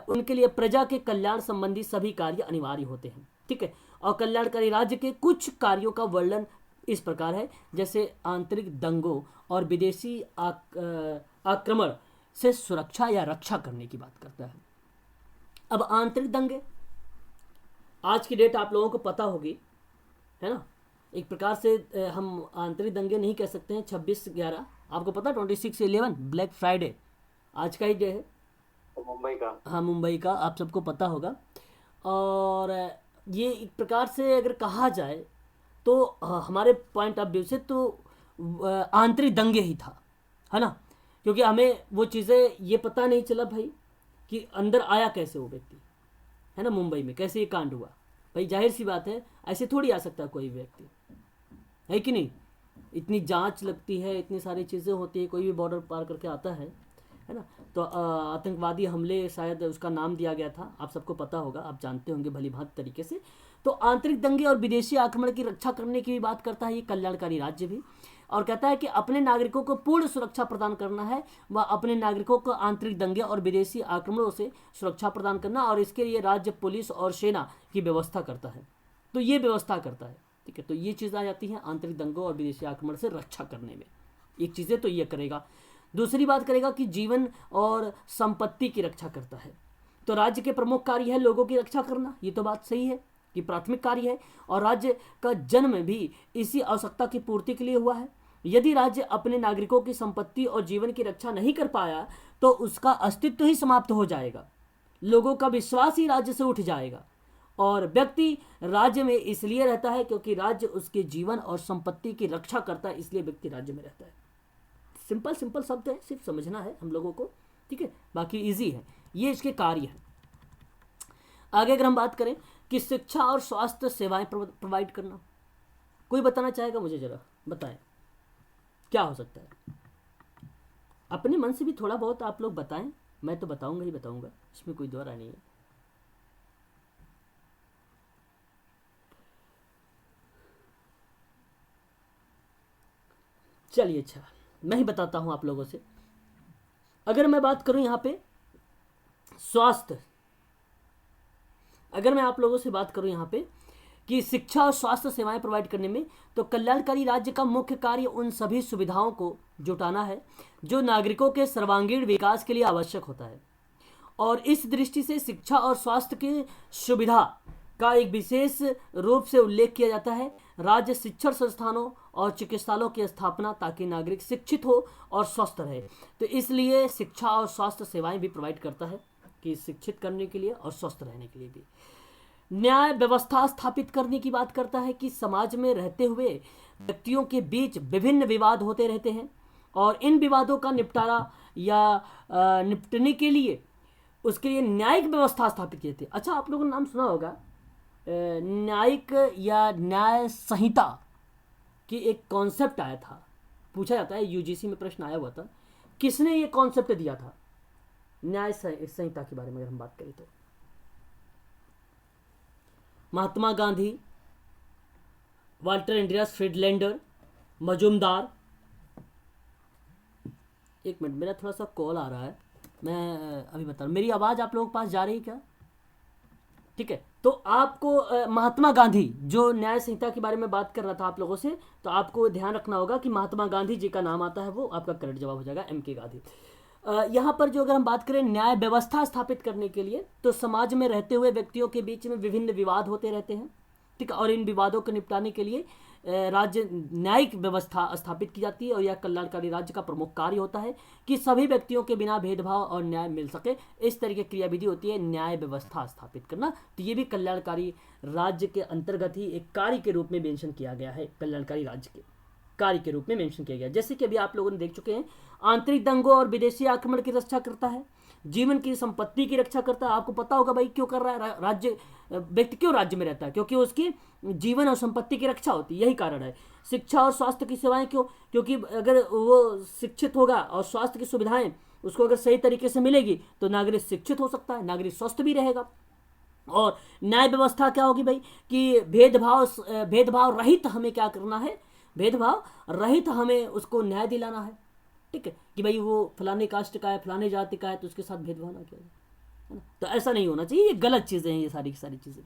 उनके लिए प्रजा के कल्याण संबंधी सभी कार्य अनिवार्य होते हैं, ठीक है। और कल्याणकारी राज्य के कुछ कार्यों का वर्णन इस प्रकार है, जैसे आंतरिक दंगों और विदेशी आक्रमण से सुरक्षा या रक्षा करने की बात करता है। अब आंतरिक दंगे, आज की डेट आप लोगों को पता होगी, है ना। एक प्रकार से हम आंतरिक दंगे नहीं कह सकते हैं। 26/11 आपको पता, 26/11 ब्लैक फ्राइडे आज का ही डे है, मुंबई का। हाँ मुंबई का, आप सबको पता होगा। और ये एक प्रकार से अगर कहा जाए तो हमारे पॉइंट ऑफ व्यू से तो आंतरिक दंगे ही था, है ना। क्योंकि हमें वो चीज़ें ये पता नहीं चला भाई कि अंदर आया कैसे वो व्यक्ति, है ना, मुंबई में कैसे ये कांड हुआ। भाई जाहिर सी बात है, ऐसे थोड़ी आ सकता कोई व्यक्ति, है कि नहीं। इतनी जांच लगती है, इतनी सारी चीज़ें होती है, कोई भी बॉर्डर पार करके आता है ना। तो आतंकवादी हमले शायद उसका नाम दिया गया था, आप सबको पता होगा, आप जानते होंगे भली भांति तरीके से। तो आंतरिक दंगे और विदेशी आक्रमण की रक्षा करने की भी बात करता है ये कल्याणकारी राज्य भी, और कहता है कि अपने नागरिकों को पूर्ण सुरक्षा प्रदान करना है, व अपने नागरिकों को आंतरिक दंगे और विदेशी आक्रमणों से सुरक्षा प्रदान करना, और इसके लिए राज्य पुलिस और सेना की व्यवस्था करता है। तो ये व्यवस्था करता है, ठीक है। तो ये चीज़ आ जाती है आंतरिक दंगों और विदेशी आक्रमण से रक्षा करने में, एक चीज़ें तो ये करेगा। दूसरी बात करेगा कि जीवन और संपत्ति की रक्षा करता है। तो राज्य के प्रमुख कार्य है लोगों की रक्षा करना, ये तो बात सही है कि प्राथमिक कार्य है, और राज्य का जन्म भी इसी आवश्यकता की पूर्ति के लिए हुआ है। यदि राज्य अपने नागरिकों की संपत्ति और जीवन की रक्षा नहीं कर पाया तो उसका अस्तित्व ही समाप्त हो जाएगा, लोगों का विश्वास ही राज्य से उठ जाएगा, और व्यक्ति राज्य में इसलिए रहता है क्योंकि राज्य उसके जीवन और संपत्ति की रक्षा करता है, इसलिए व्यक्ति राज्य में रहता है। सिंपल सिंपल शब्द है, सिर्फ समझना है हम लोगों को, ठीक है, बाकी इजी है, ये इसके कार्य है। आगे अगर हम बात करें कि शिक्षा और स्वास्थ्य सेवाएं प्रोवाइड करना, कोई बताना चाहेगा मुझे, जरा बताएं क्या हो सकता है। अपने मन से भी थोड़ा बहुत आप लोग बताएं, मैं तो बताऊंगा ही बताऊंगा, इसमें कोई दो राय नहीं है। चलिए अच्छा, मैं ही बताता हूं आप लोगों से। अगर मैं बात करूं यहां पे स्वास्थ्य, अगर मैं आप लोगों से बात करूं यहां पे कि शिक्षा और स्वास्थ्य सेवाएं प्रोवाइड करने में, तो कल्याणकारी राज्य का मुख्य कार्य उन सभी सुविधाओं को जुटाना है जो नागरिकों के सर्वांगीण विकास के लिए आवश्यक होता है, और इस दृष्टि से शिक्षा और स्वास्थ्य की सुविधा का एक विशेष रूप से उल्लेख किया जाता है। राज्य शिक्षण संस्थानों और चिकित्सालयों की स्थापना ताकि नागरिक शिक्षित हो और स्वस्थ रहे, तो इसलिए शिक्षा और स्वास्थ्य सेवाएं भी प्रोवाइड करता है कि शिक्षित करने के लिए और स्वस्थ रहने के लिए भी। न्याय व्यवस्था स्थापित करने की बात करता है कि समाज में रहते हुए व्यक्तियों के बीच विभिन्न विवाद होते रहते हैं, और इन विवादों का निपटारा या निपटने के लिए उसके लिए न्यायिक व्यवस्था स्थापित की जाती है। अच्छा, आप लोगों ने नाम सुना होगा न्यायिक या न्याय संहिता की एक कॉन्सेप्ट आया था, पूछा जाता है, यूजीसी में प्रश्न आया हुआ था, किसने ये कॉन्सेप्ट दिया था न्याय संहिता के बारे में अगर हम बात करें तो? Mahatma Gandhi, Walter Andreas फ्रीडलैंडर, Majumdar. एक मिनट, मेरा थोड़ा सा कॉल आ रहा है, मैं अभी बता रहा हूँ। मेरी आवाज़ आप लोगों के पास जा रही है क्या? ठीक है, तो आपको महात्मा गांधी जो न्याय संहिता के बारे में बात कर रहा था आप लोगों से, तो आपको ध्यान रखना होगा कि महात्मा गांधी जी का नाम आता है, वो आपका करेक्ट जवाब हो जाएगा, MK गांधी। यहाँ पर जो अगर हम बात करें न्याय व्यवस्था स्थापित करने के लिए, तो समाज में रहते हुए व्यक्तियों के बीच में विभिन्न विवाद होते रहते हैं, ठीक है, और इन विवादों को निपटाने के लिए राज्य न्यायिक व्यवस्था स्थापित की जाती है, और यह कल्याणकारी राज्य का प्रमुख कार्य होता है कि सभी व्यक्तियों के बिना भेदभाव और न्याय मिल सके, इस तरह की क्रियाविधि होती है न्याय व्यवस्था स्थापित करना। तो ये भी कल्याणकारी राज्य के अंतर्गत ही एक कार्य के रूप में मेंशन किया गया है, कल्याणकारी राज्य के कार्य के रूप में मेंशन किया गया। जैसे कि अभी आप लोगों ने देख चुके हैं, आंतरिक दंगों और विदेशी आक्रमण की रक्षा करता है, जीवन की संपत्ति की रक्षा करता है। आपको पता होगा भाई क्यों कर रहा है राज्य, व्यक्ति क्यों राज्य में रहता है, क्योंकि उसकी जीवन और संपत्ति की रक्षा होती है, यही कारण है। शिक्षा और स्वास्थ्य की सेवाएं क्यों? क्योंकि अगर वो शिक्षित होगा और स्वास्थ्य की सुविधाएं उसको अगर सही तरीके से मिलेगी तो नागरिक शिक्षित हो सकता है, नागरिक स्वस्थ भी रहेगा। और न्याय व्यवस्था क्या होगी भाई कि भेदभाव रहित हमें क्या करना है, भेदभाव रहित हमें उसको न्याय दिलाना है, ठीक है, कि भाई वो फलाने कास्ट का है, फलाने जाति का है, तो उसके साथ भेदभाव ना किया जाए, है ना। तो ऐसा नहीं होना चाहिए, ये गलत चीज़ें हैं ये सारी की सारी चीज़ें।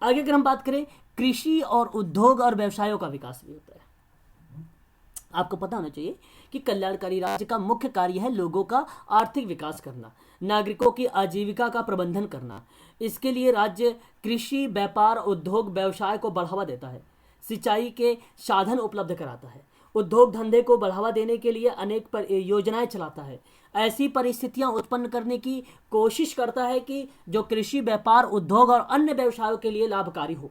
आगे अगर हम बात करें, कृषि और उद्योग और व्यवसायों का विकास भी होता है। आपको पता होना चाहिए कि कल्याणकारी राज्य का मुख्य कार्य है लोगों का आर्थिक विकास करना, नागरिकों की आजीविका का प्रबंधन करना। इसके लिए राज्य कृषि, व्यापार, उद्योग, व्यवसाय को बढ़ावा देता है, सिंचाई के साधन उपलब्ध कराता है, उद्योग धंधे को बढ़ावा देने के लिए अनेक योजनाएं चलाता है। ऐसी परिस्थितियां उत्पन्न करने की कोशिश करता है कि जो कृषि, व्यापार, उद्योग और अन्य व्यवसायों के लिए लाभकारी हो।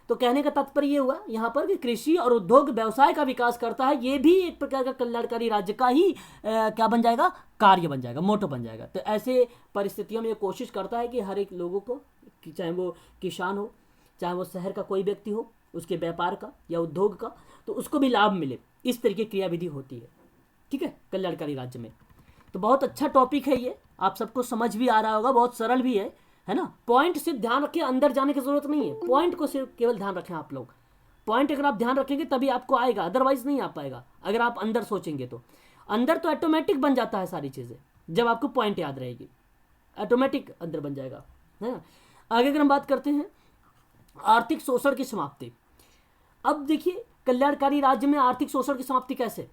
तो कहने का तात्पर्य ये हुआ यहाँ पर कि कृषि और उद्योग व्यवसाय का विकास करता है, ये भी एक प्रकार का कल्याणकारी राज्य का ही क्या बन जाएगा, कार्य बन जाएगा, मोटो बन जाएगा। तो ऐसे परिस्थितियों में ये कोशिश करता है कि हर एक लोगों को, चाहे वो किसान हो, चाहे वो शहर का कोई व्यक्ति हो, उसके व्यापार का या उद्योग का, तो उसको भी लाभ मिले, इस तरीके की क्रियाविधि होती है, ठीक है, कल्याणकारी राज्य में। तो बहुत अच्छा टॉपिक है ये, आप सबको समझ भी आ रहा होगा, बहुत सरल भी है ना। पॉइंट सिर्फ ध्यान रखिए, अंदर जाने की जरूरत नहीं है, पॉइंट को सिर्फ केवल ध्यान रखें आप लोग। पॉइंट अगर आप ध्यान रखेंगे तभी आपको आएगा, अदरवाइज नहीं आ पाएगा। अगर आप अंदर सोचेंगे तो अंदर तो ऑटोमेटिक बन जाता है सारी चीज़ें, जब आपको पॉइंट याद रहेगी ऑटोमेटिक अंदर बन जाएगा, है ना। आगे अगर हम बात करते हैं आर्थिक शोषण की समाप्ति। अब देखिए कल्याणकारी राज्य में आर्थिक शोषण की समाप्ति कैसे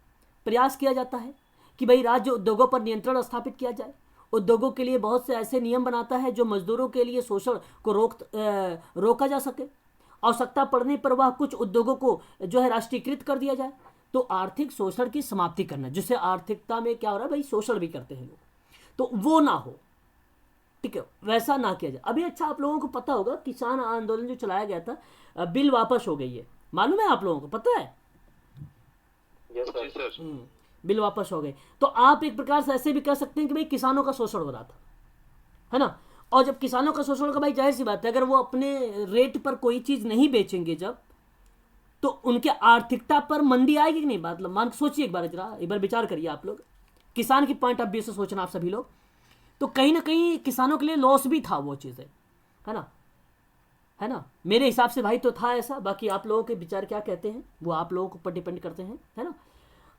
प्रयास किया जाता है कि भाई राज्य उद्योगों पर नियंत्रण स्थापित किया जाए। उद्योगों के लिए बहुत से ऐसे नियम बनाता है जो मजदूरों के लिए शोषण को रोका जा सके। आवश्यकता पड़ने पर वह कुछ उद्योगों को जो है राष्ट्रीयकृत कर दिया जाए। तो आर्थिक शोषण की समाप्ति करना, जिससे आर्थिकता में क्या हो रहा है भाई, शोषण भी करते हैं लोग, तो वो ना हो, ठीक है, वैसा ना किया जाए। अभी अच्छा आप लोगों को पता होगा किसान आंदोलन जो चलाया गया था, बिल वापस हो गई है, मालूम है आप लोगों को, पता है? जी सर। बिल वापस हो गए। तो आप एक प्रकार से ऐसे भी कह सकते हैं कि भाई किसानों का शोषण हो रहा था, है ना। और जब किसानों का शोषण का भाई जाहिर सी बात है, अगर वो अपने रेट पर कोई चीज नहीं बेचेंगे जब, तो उनके आर्थिकता पर मंदी आएगी कि नहीं। मतलब मान सोचिए एक बार विचार करिए आप लोग, किसान की पॉइंट ऑफ व्यू से सोचना आप सभी लोग, तो कहीं ना कहीं किसानों के लिए लॉस भी था वो चीज़ें, है ना। मेरे हिसाब से भाई तो था ऐसा, बाकी आप लोगों के विचार क्या कहते हैं वो आप लोगों के ऊपर डिपेंड करते हैं, है ना।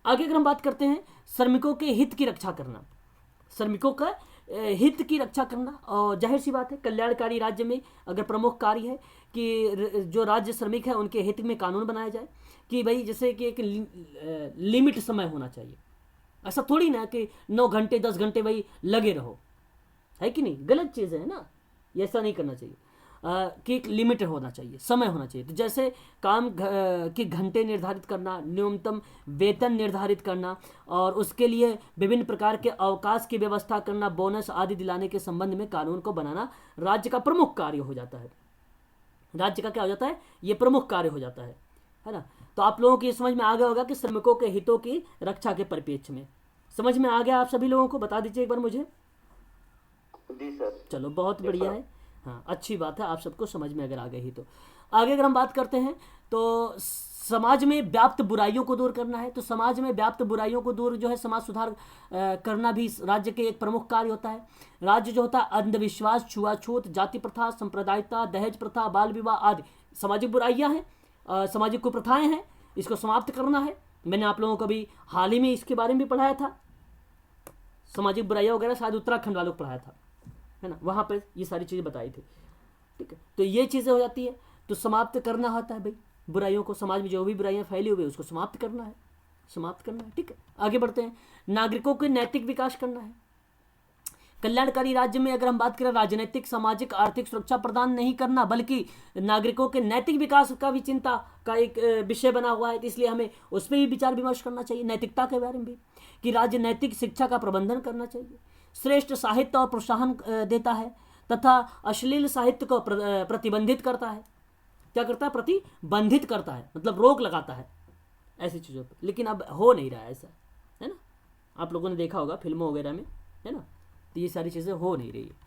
आगे अगर हम बात करते हैं श्रमिकों के हित की रक्षा करना, श्रमिकों का हित की रक्षा करना, और जाहिर सी बात है कल्याणकारी राज्य में अगर प्रमुख कार्य है कि जो राज्य श्रमिक है उनके हित में कानून बनाया जाए कि भाई जैसे कि एक लिमिट समय होना चाहिए। ऐसा थोड़ी ना कि 9 घंटे 10 घंटे भाई लगे रहो, है कि नहीं, गलत चीज़ है ना, ये ऐसा नहीं करना चाहिए। कि एक लिमिट होना चाहिए, समय होना चाहिए। तो जैसे काम के घंटे निर्धारित करना, न्यूनतम वेतन निर्धारित करना, और उसके लिए विभिन्न प्रकार के अवकाश की व्यवस्था करना, बोनस आदि दिलाने के संबंध में कानून को बनाना राज्य का प्रमुख कार्य हो जाता है। राज्य का क्या हो जाता है, ये प्रमुख कार्य हो जाता है ना। तो आप लोगों को ये समझ में आ गया होगा कि श्रमिकों के हितों की रक्षा के परिप्रेक्ष्य में समझ में आ गया आप सभी लोगों को, बता दीजिए एक बार मुझे। जी सर। चलो बहुत बढ़िया है, हाँ अच्छी बात है, आप सबको समझ में अगर आ गई तो। आगे अगर हम बात करते हैं तो समाज में व्याप्त बुराइयों को दूर करना है। तो समाज में व्याप्त बुराइयों को दूर जो है समाज सुधार करना भी राज्य के एक प्रमुख कार्य होता है। राज्य जो होता है अंधविश्वास, छुआछूत, जाति प्रथा, सांप्रदायिकता, दहेज प्रथा, बाल विवाह आदि सामाजिक बुराइयां हैं, सामाजिक कुप्रथाएं हैं, इसको समाप्त करना है। मैंने आप लोगों को अभी हाल ही में इसके बारे में भी पढ़ाया था, सामाजिक बुराइयां वगैरह शायद उत्तराखंड वालों को पढ़ाया था, है ना, वहाँ पे ये सारी चीज़ें बताई थी, ठीक है। तो ये चीज़ें हो जाती है, तो समाप्त करना होता है भाई बुराइयों को, समाज में जो भी बुराइयां फैली हुई है उसको समाप्त करना है, ठीक है। आगे बढ़ते हैं, नागरिकों के नैतिक विकास करना है। कल्याणकारी राज्य में अगर हम बात करें, राजनीतिक, सामाजिक, आर्थिक सुरक्षा प्रदान नहीं करना, बल्कि नागरिकों के नैतिक विकास का भी चिंता का एक विषय बना हुआ है। इसलिए हमें उस पर भी विचार विमर्श करना चाहिए, नैतिकता के बारे में भी, कि राज्य नैतिक शिक्षा का प्रबंधन करना चाहिए, श्रेष्ठ साहित्य और प्रोत्साहन देता है, तथा अश्लील साहित्य को प्रतिबंधित करता है। क्या करता है, प्रतिबंधित करता है, मतलब रोक लगाता है ऐसी चीज़ों पर। लेकिन अब हो नहीं रहा है ऐसा, है ना, आप लोगों ने देखा होगा फिल्मों वगैरह में, है ना, तो ये सारी चीज़ें हो नहीं रही है।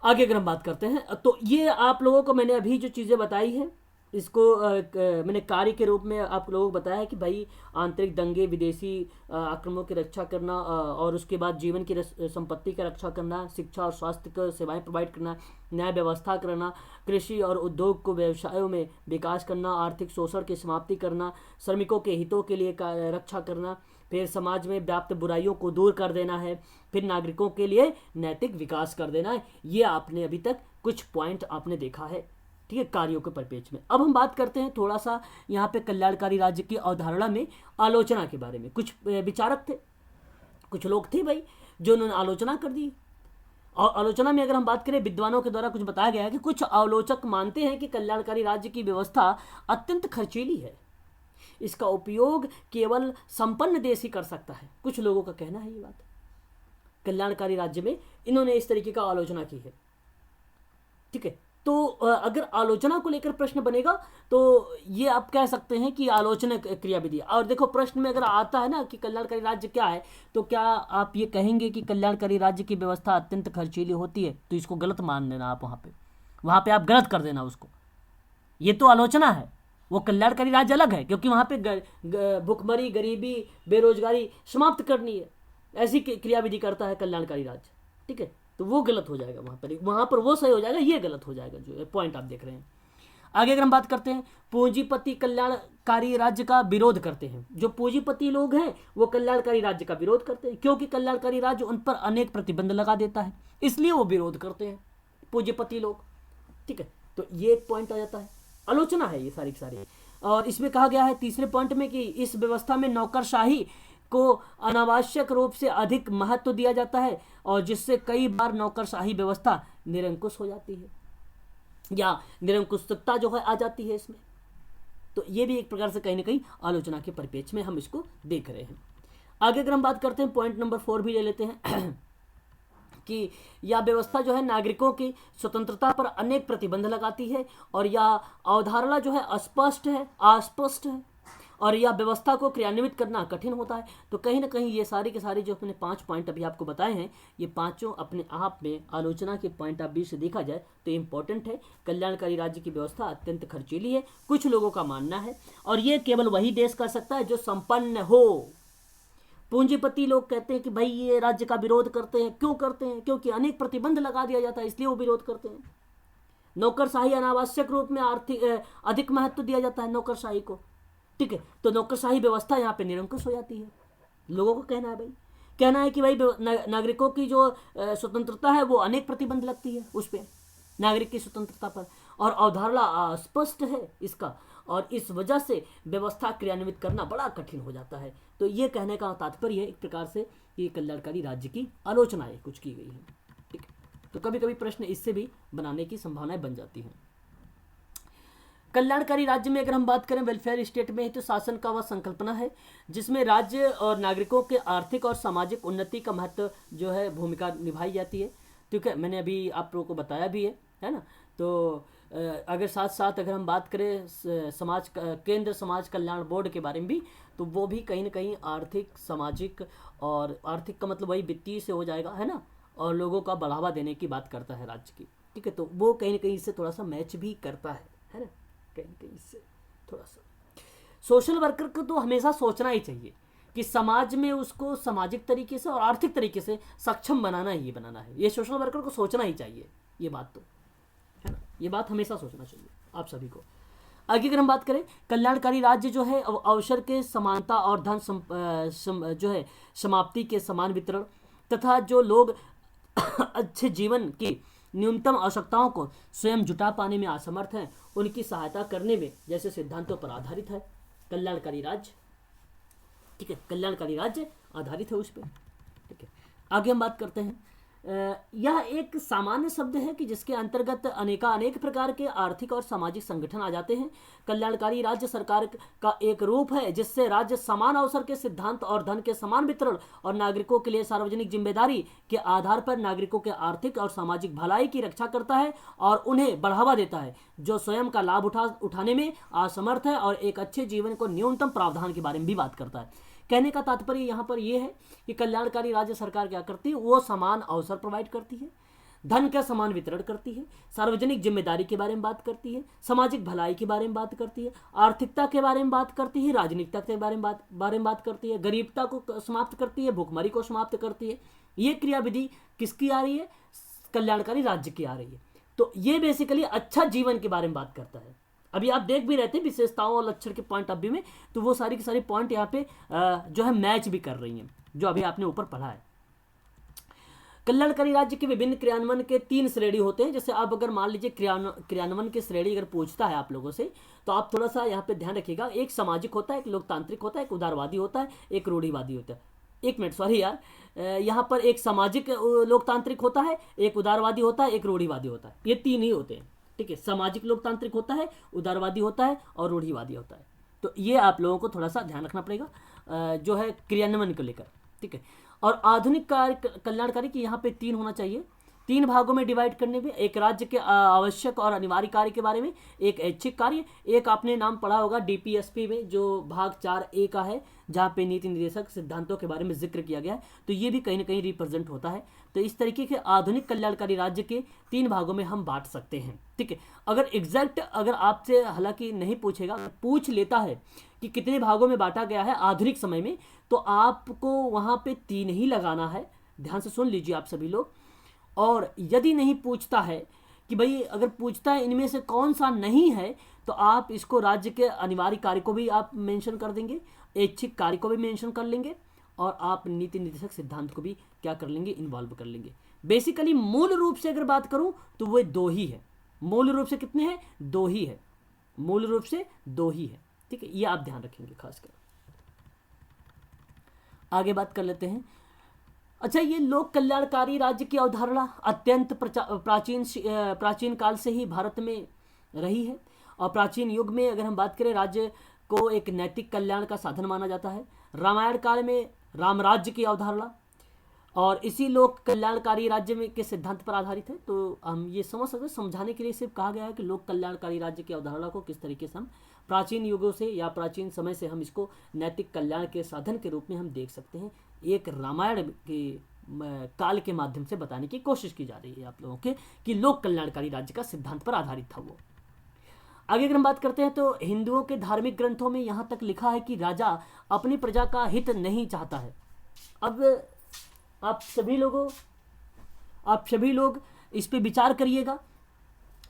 आगे अगर हम बात करते हैं तो ये आप लोगों को मैंने अभी जो चीज़ें बताई हैं इसको मैंने कार्य के रूप में आप लोगों को बताया है कि भाई आंतरिक दंगे, विदेशी आक्रमणों की रक्षा करना, और उसके बाद जीवन की संपत्ति की रक्षा करना, शिक्षा और स्वास्थ्य को सेवाएं प्रोवाइड करना, न्याय व्यवस्था करना, कृषि और उद्योग को व्यवसायों में विकास करना, आर्थिक शोषण की समाप्ति करना, श्रमिकों के हितों के लिए रक्षा करना, फिर समाज में व्याप्त बुराइयों को दूर कर देना है, फिर नागरिकों के लिए नैतिक विकास कर देना है। ये आपने अभी तक कुछ पॉइंट आपने देखा है, ठीक है, कार्यों के परिप्रेक्ष्य में। अब हम बात करते हैं थोड़ा सा यहाँ पे कल्याणकारी राज्य की अवधारणा में आलोचना के बारे में। कुछ विचारक थे, कुछ लोग थे भाई जो उन्होंने आलोचना कर दी। और आलोचना में अगर हम बात करें, विद्वानों के द्वारा कुछ बताया गया है कि कुछ आलोचक मानते हैं कि कल्याणकारी राज्य की व्यवस्था अत्यंत खर्चीली है, इसका उपयोग केवल संपन्न देश ही कर सकता है। कुछ लोगों का कहना है ये बात, कल्याणकारी राज्य में इन्होंने इस तरीके का आलोचना की है, ठीक है। तो अगर आलोचना को लेकर प्रश्न बनेगा तो ये आप कह सकते हैं कि आलोचना क्रियाविधि। और देखो प्रश्न में अगर आता है ना कि कल्याणकारी राज्य क्या है, तो क्या आप ये कहेंगे कि कल्याणकारी राज्य की व्यवस्था अत्यंत खर्चीली होती है, तो इसको गलत मान लेना आप, वहाँ पे आप गलत कर देना उसको। ये तो आलोचना है, वो कल्याणकारी राज्य अलग है, क्योंकि वहाँ पे भुखमरी, गरीबी, बेरोजगारी समाप्त करनी है, ऐसी क्रियाविधि करता है कल्याणकारी राज्य। ठीक है, तो वो गलत हो जाएगा, वहाँ पर वो सही हो जाएगा, ये गलत हो जाएगा, जो पॉइंट आप देख रहे हैं। आगे अगर हम बात करते हैं, पूंजीपति कल्याणकारी राज्य का विरोध करते हैं। जो पूंजीपति लोग हैं वो कल्याणकारी राज्य का विरोध करते हैं, क्योंकि कल्याणकारी राज्य उन पर अनेक प्रतिबंध लगा देता है, इसलिए वो विरोध करते हैं पूंजीपति लोग। ठीक है, तो ये एक पॉइंट आ जाता है, आलोचना है ये सारी की सारी। और इसमें कहा गया है तीसरे पॉइंट में कि इस व्यवस्था में नौकरशाही को अनावश्यक रूप से अधिक महत्व दिया जाता है, और जिससे कई बार नौकरशाही व्यवस्था निरंकुश हो जाती है, या निरंकुशता जो है आ जाती है इसमें। तो ये भी एक प्रकार से कहीं ना कहीं आलोचना के परिप्रेक्ष्य में हम इसको देख रहे हैं। आगे अगर हम बात करते हैं, पॉइंट नंबर 4 भी ले लेते हैं कि यह व्यवस्था जो है नागरिकों की स्वतंत्रता पर अनेक प्रतिबंध लगाती है, और यह अवधारणा जो है अस्पष्ट है, और यह व्यवस्था को क्रियान्वित करना कठिन होता है। तो कहीं ना कहीं ये सारी के सारी जो अपने 5 पॉइंट अभी आपको बताए हैं, ये पांचों अपने आप में आलोचना के पॉइंट ऑफ व्यू से देखा जाए तो इम्पोर्टेंट है। कल्याणकारी राज्य की व्यवस्था अत्यंत खर्चीली है, कुछ लोगों का मानना है, और ये केवल वही देश कर सकता है जो संपन्न हो। पूंजीपति लोग कहते हैं कि भाई ये राज्य का विरोध करते हैं, क्यों करते हैं? क्योंकि अनेक प्रतिबंध लगा दिया जाता है, इसलिए वो विरोध करते हैं। नौकरशाही अनावश्यक रूप में अधिक महत्व दिया जाता है नौकरशाही को। ठीक है, तो नौकरशाही व्यवस्था यहाँ पे निरंकुश हो जाती है। लोगों को कहना है कि भाई नागरिकों की जो स्वतंत्रता है वो अनेक प्रतिबंध लगती है उस पर, नागरिक की स्वतंत्रता पर, और अवधारणा स्पष्ट है इसका, और इस वजह से व्यवस्था क्रियान्वित करना बड़ा कठिन हो जाता है। तो ये कहने का तात्पर्य है एक प्रकार से ये कल्याणकारी राज्य की आलोचना है कुछ की गई है। ठीक है, तो कभी कभी प्रश्न इससे भी बनाने की संभावनाएं बन जाती हैं। कल्याणकारी राज्य में अगर हम बात करें वेलफेयर स्टेट में, तो शासन का वह संकल्पना है जिसमें राज्य और नागरिकों के आर्थिक और सामाजिक उन्नति का महत्व जो है भूमिका निभाई जाती है। ठीक है, मैंने अभी आप लोगों को बताया भी है ना। तो अगर साथ साथ अगर हम बात करें केंद्र समाज कल्याण बोर्ड के बारे में भी, तो वो भी कहीं ना कहीं आर्थिक, सामाजिक, और आर्थिक का मतलब वही वित्तीय से हो जाएगा, है ना, और लोगों का बढ़ावा देने की बात करता है राज्य की। ठीक है, तो वो कहीं ना कहीं इससे थोड़ा सा मैच भी करता है ना, कहीं इससे थोड़ा सा। सोशल वर्कर को तो हमेशा सोचना ही चाहिए कि समाज में उसको सामाजिक तरीके से और आर्थिक तरीके से सक्षम बनाना है। ये सोशल वर्कर को सोचना ही चाहिए, ये बात तो है ना, ये बात हमेशा सोचना चाहिए आप सभी को। आगे अगर हम बात करें, कल्याणकारी राज्य जो है अवसर के समानता और धन जो है समाप्ति के समान वितरण, तथा जो लोग अच्छे जीवन की न्यूनतम आवश्यकताओं को स्वयं जुटा पाने में असमर्थ हैं, उनकी सहायता करने में जैसे सिद्धांतों पर आधारित है कल्याणकारी राज्य। ठीक है, कल्याणकारी राज्य आधारित है उस पर। ठीक है, आगे हम बात करते हैं, यह एक सामान्य शब्द है कि जिसके अंतर्गत अनेक प्रकार के आर्थिक और सामाजिक संगठन आ जाते हैं। कल्याणकारी राज्य सरकार का एक रूप है जिससे राज्य समान अवसर के सिद्धांत और धन के समान वितरण और नागरिकों के लिए सार्वजनिक जिम्मेदारी के आधार पर नागरिकों के आर्थिक और सामाजिक भलाई की रक्षा करता है और उन्हें बढ़ावा देता है जो स्वयं का लाभ उठाने में असमर्थ है, और एक अच्छे जीवन को न्यूनतम प्रावधान के बारे में भी बात करता है। कहने का तात्पर्य यहाँ पर यह है कि कल्याणकारी राज्य सरकार क्या करती है, वो समान अवसर प्रोवाइड करती है, धन का समान वितरण करती है, सार्वजनिक जिम्मेदारी के बारे में बात करती है, सामाजिक भलाई के बारे में बात करती है, आर्थिकता के बारे में बात करती है, राजनीतिकता के बारे में बात करती है, गरीबता को समाप्त करती है, भूखमरी को समाप्त करती है। ये क्रियाविधि किसकी आ रही है? कल्याणकारी राज्य की आ रही है। तो ये बेसिकली अच्छा जीवन के बारे में बात करता है। अभी आप देख भी रहे थे विशेषताओं और लक्षण के पॉइंट ऑफ व्यू में, तो वो सारी की सारी पॉइंट यहाँ पे जो है मैच भी कर रही हैं जो अभी आपने ऊपर पढ़ा है। कल्याणकारी राज्य के विभिन्न क्रियान्वयन के 3 श्रेणी होते हैं। जैसे आप अगर मान लीजिए क्रियान्वयन की श्रेणी अगर पूछता है आप लोगों से, तो आप थोड़ा सा यहाँ पे ध्यान रखिएगा। एक सामाजिक होता है, एक लोकतांत्रिक होता है, एक उदारवादी होता है, एक रूढ़िवादी होता है। एक मिनट, सॉरी यार, यहाँ पर एक सामाजिक लोकतांत्रिक होता है, एक उदारवादी होता है, एक रूढ़िवादी होता है। ये 3 ही होते हैं। ठीक है, सामाजिक लोकतांत्रिक होता है, उदारवादी होता है और रूढ़िवादी होता है। तो ये आप लोगों को थोड़ा सा ध्यान रखना पड़ेगा जो है क्रियान्वयन को लेकर। ठीक है, और आधुनिक कल्याणकारी की यहाँ पे 3 होना चाहिए 3 भागों में डिवाइड करने में, एक राज्य के आवश्यक और अनिवार्य कार्य के बारे में, एक ऐच्छिक कार्य, एक आपने नाम पढ़ा होगा डीपीएसपी में जो भाग 4A का है, जहाँ पे नीति निर्देशक सिद्धांतों के बारे में जिक्र किया गया है। तो ये भी कहीं ना कहीं रिप्रेजेंट होता है। तो इस तरीके के आधुनिक कल्याणकारी राज्य के 3 भागों में हम बांट सकते हैं। ठीक है, अगर एग्जैक्ट अगर आपसे हालांकि नहीं पूछेगा, पूछ लेता है कि कितने भागों में बांटा गया है आधुनिक समय में, तो आपको वहाँ पे 3 ही लगाना है। ध्यान से सुन लीजिए आप सभी लोग। और यदि नहीं पूछता है कि भाई, अगर पूछता है इनमें से कौन सा नहीं है, तो आप इसको राज्य के अनिवार्य कार्य को भी आप मेंशन कर देंगे, ऐच्छिक कार्य को भी मेंशन कर लेंगे, और आप नीति निर्देशक सिद्धांत को भी क्या कर लेंगे, इन्वॉल्व कर लेंगे। बेसिकली मूल रूप से अगर बात करूं तो वो 2 ही है। मूल रूप से कितने हैं? 2 ही है। मूल रूप से 2 ही है। ठीक है, ये आप ध्यान रखेंगे खासकर। आगे बात कर लेते हैं। अच्छा, ये लोक कल्याणकारी राज्य की अवधारणा अत्यंत प्राचीन काल से ही भारत में रही है। और प्राचीन युग में अगर हम बात करें, राज्य को एक नैतिक कल्याण का साधन माना जाता है। रामायण काल में राम राज्य की अवधारणा और इसी लोक कल्याणकारी राज्य में के सिद्धांत पर आधारित है। तो हम ये समझ सकते हैं, समझाने के लिए सिर्फ कहा गया है कि लोक कल्याणकारी राज्य की अवधारणा को किस तरीके से हम प्राचीन युगों से या प्राचीन समय से हम इसको नैतिक कल्याण के साधन के रूप में हम देख सकते हैं। एक रामायण के काल के माध्यम से बताने की कोशिश की जा रही है आप लोगों के कि लोक कल्याणकारी राज्य का सिद्धांत पर आधारित था वो। आगे अगर हम बात करते हैं तो हिंदुओं के धार्मिक ग्रंथों में यहाँ तक लिखा है कि राजा अपनी प्रजा का हित नहीं चाहता है। अब आप सभी लोग इस पे विचार करिएगा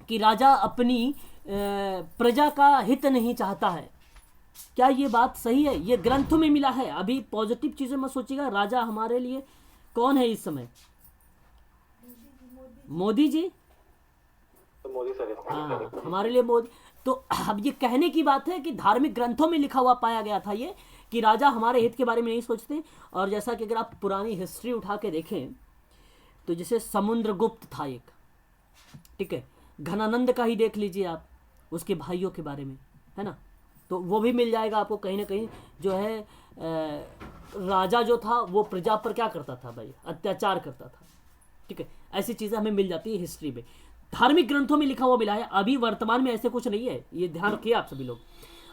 कि राजा अपनी प्रजा का हित नहीं चाहता है। क्या ये बात सही है? ये ग्रंथों में मिला है। अभी पॉजिटिव चीजें मत सोचिएगा। राजा हमारे लिए कौन है इस समय? मोदी जी। मोदी सर, हाँ, हमारे लिए मोदी। तो अब ये कहने की बात है कि धार्मिक ग्रंथों में लिखा हुआ पाया गया था ये कि राजा हमारे हित के बारे में नहीं सोचते। और जैसा कि अगर आप पुरानी हिस्ट्री उठा के देखें तो जैसे समुद्रगुप्त था एक, ठीक है, घनानंद का ही देख लीजिए आप, उसके भाइयों के बारे में, है ना, तो वो भी मिल जाएगा आपको कहीं ना कहीं। जो है राजा जो था वो प्रजा पर क्या करता था भाई? अत्याचार करता था। ठीक है, ऐसी चीज़ें हमें मिल जाती है हिस्ट्री में, धार्मिक ग्रंथों में लिखा हुआ मिला है। अभी वर्तमान में ऐसे कुछ नहीं है, ये ध्यान रखिए आप सभी लोग।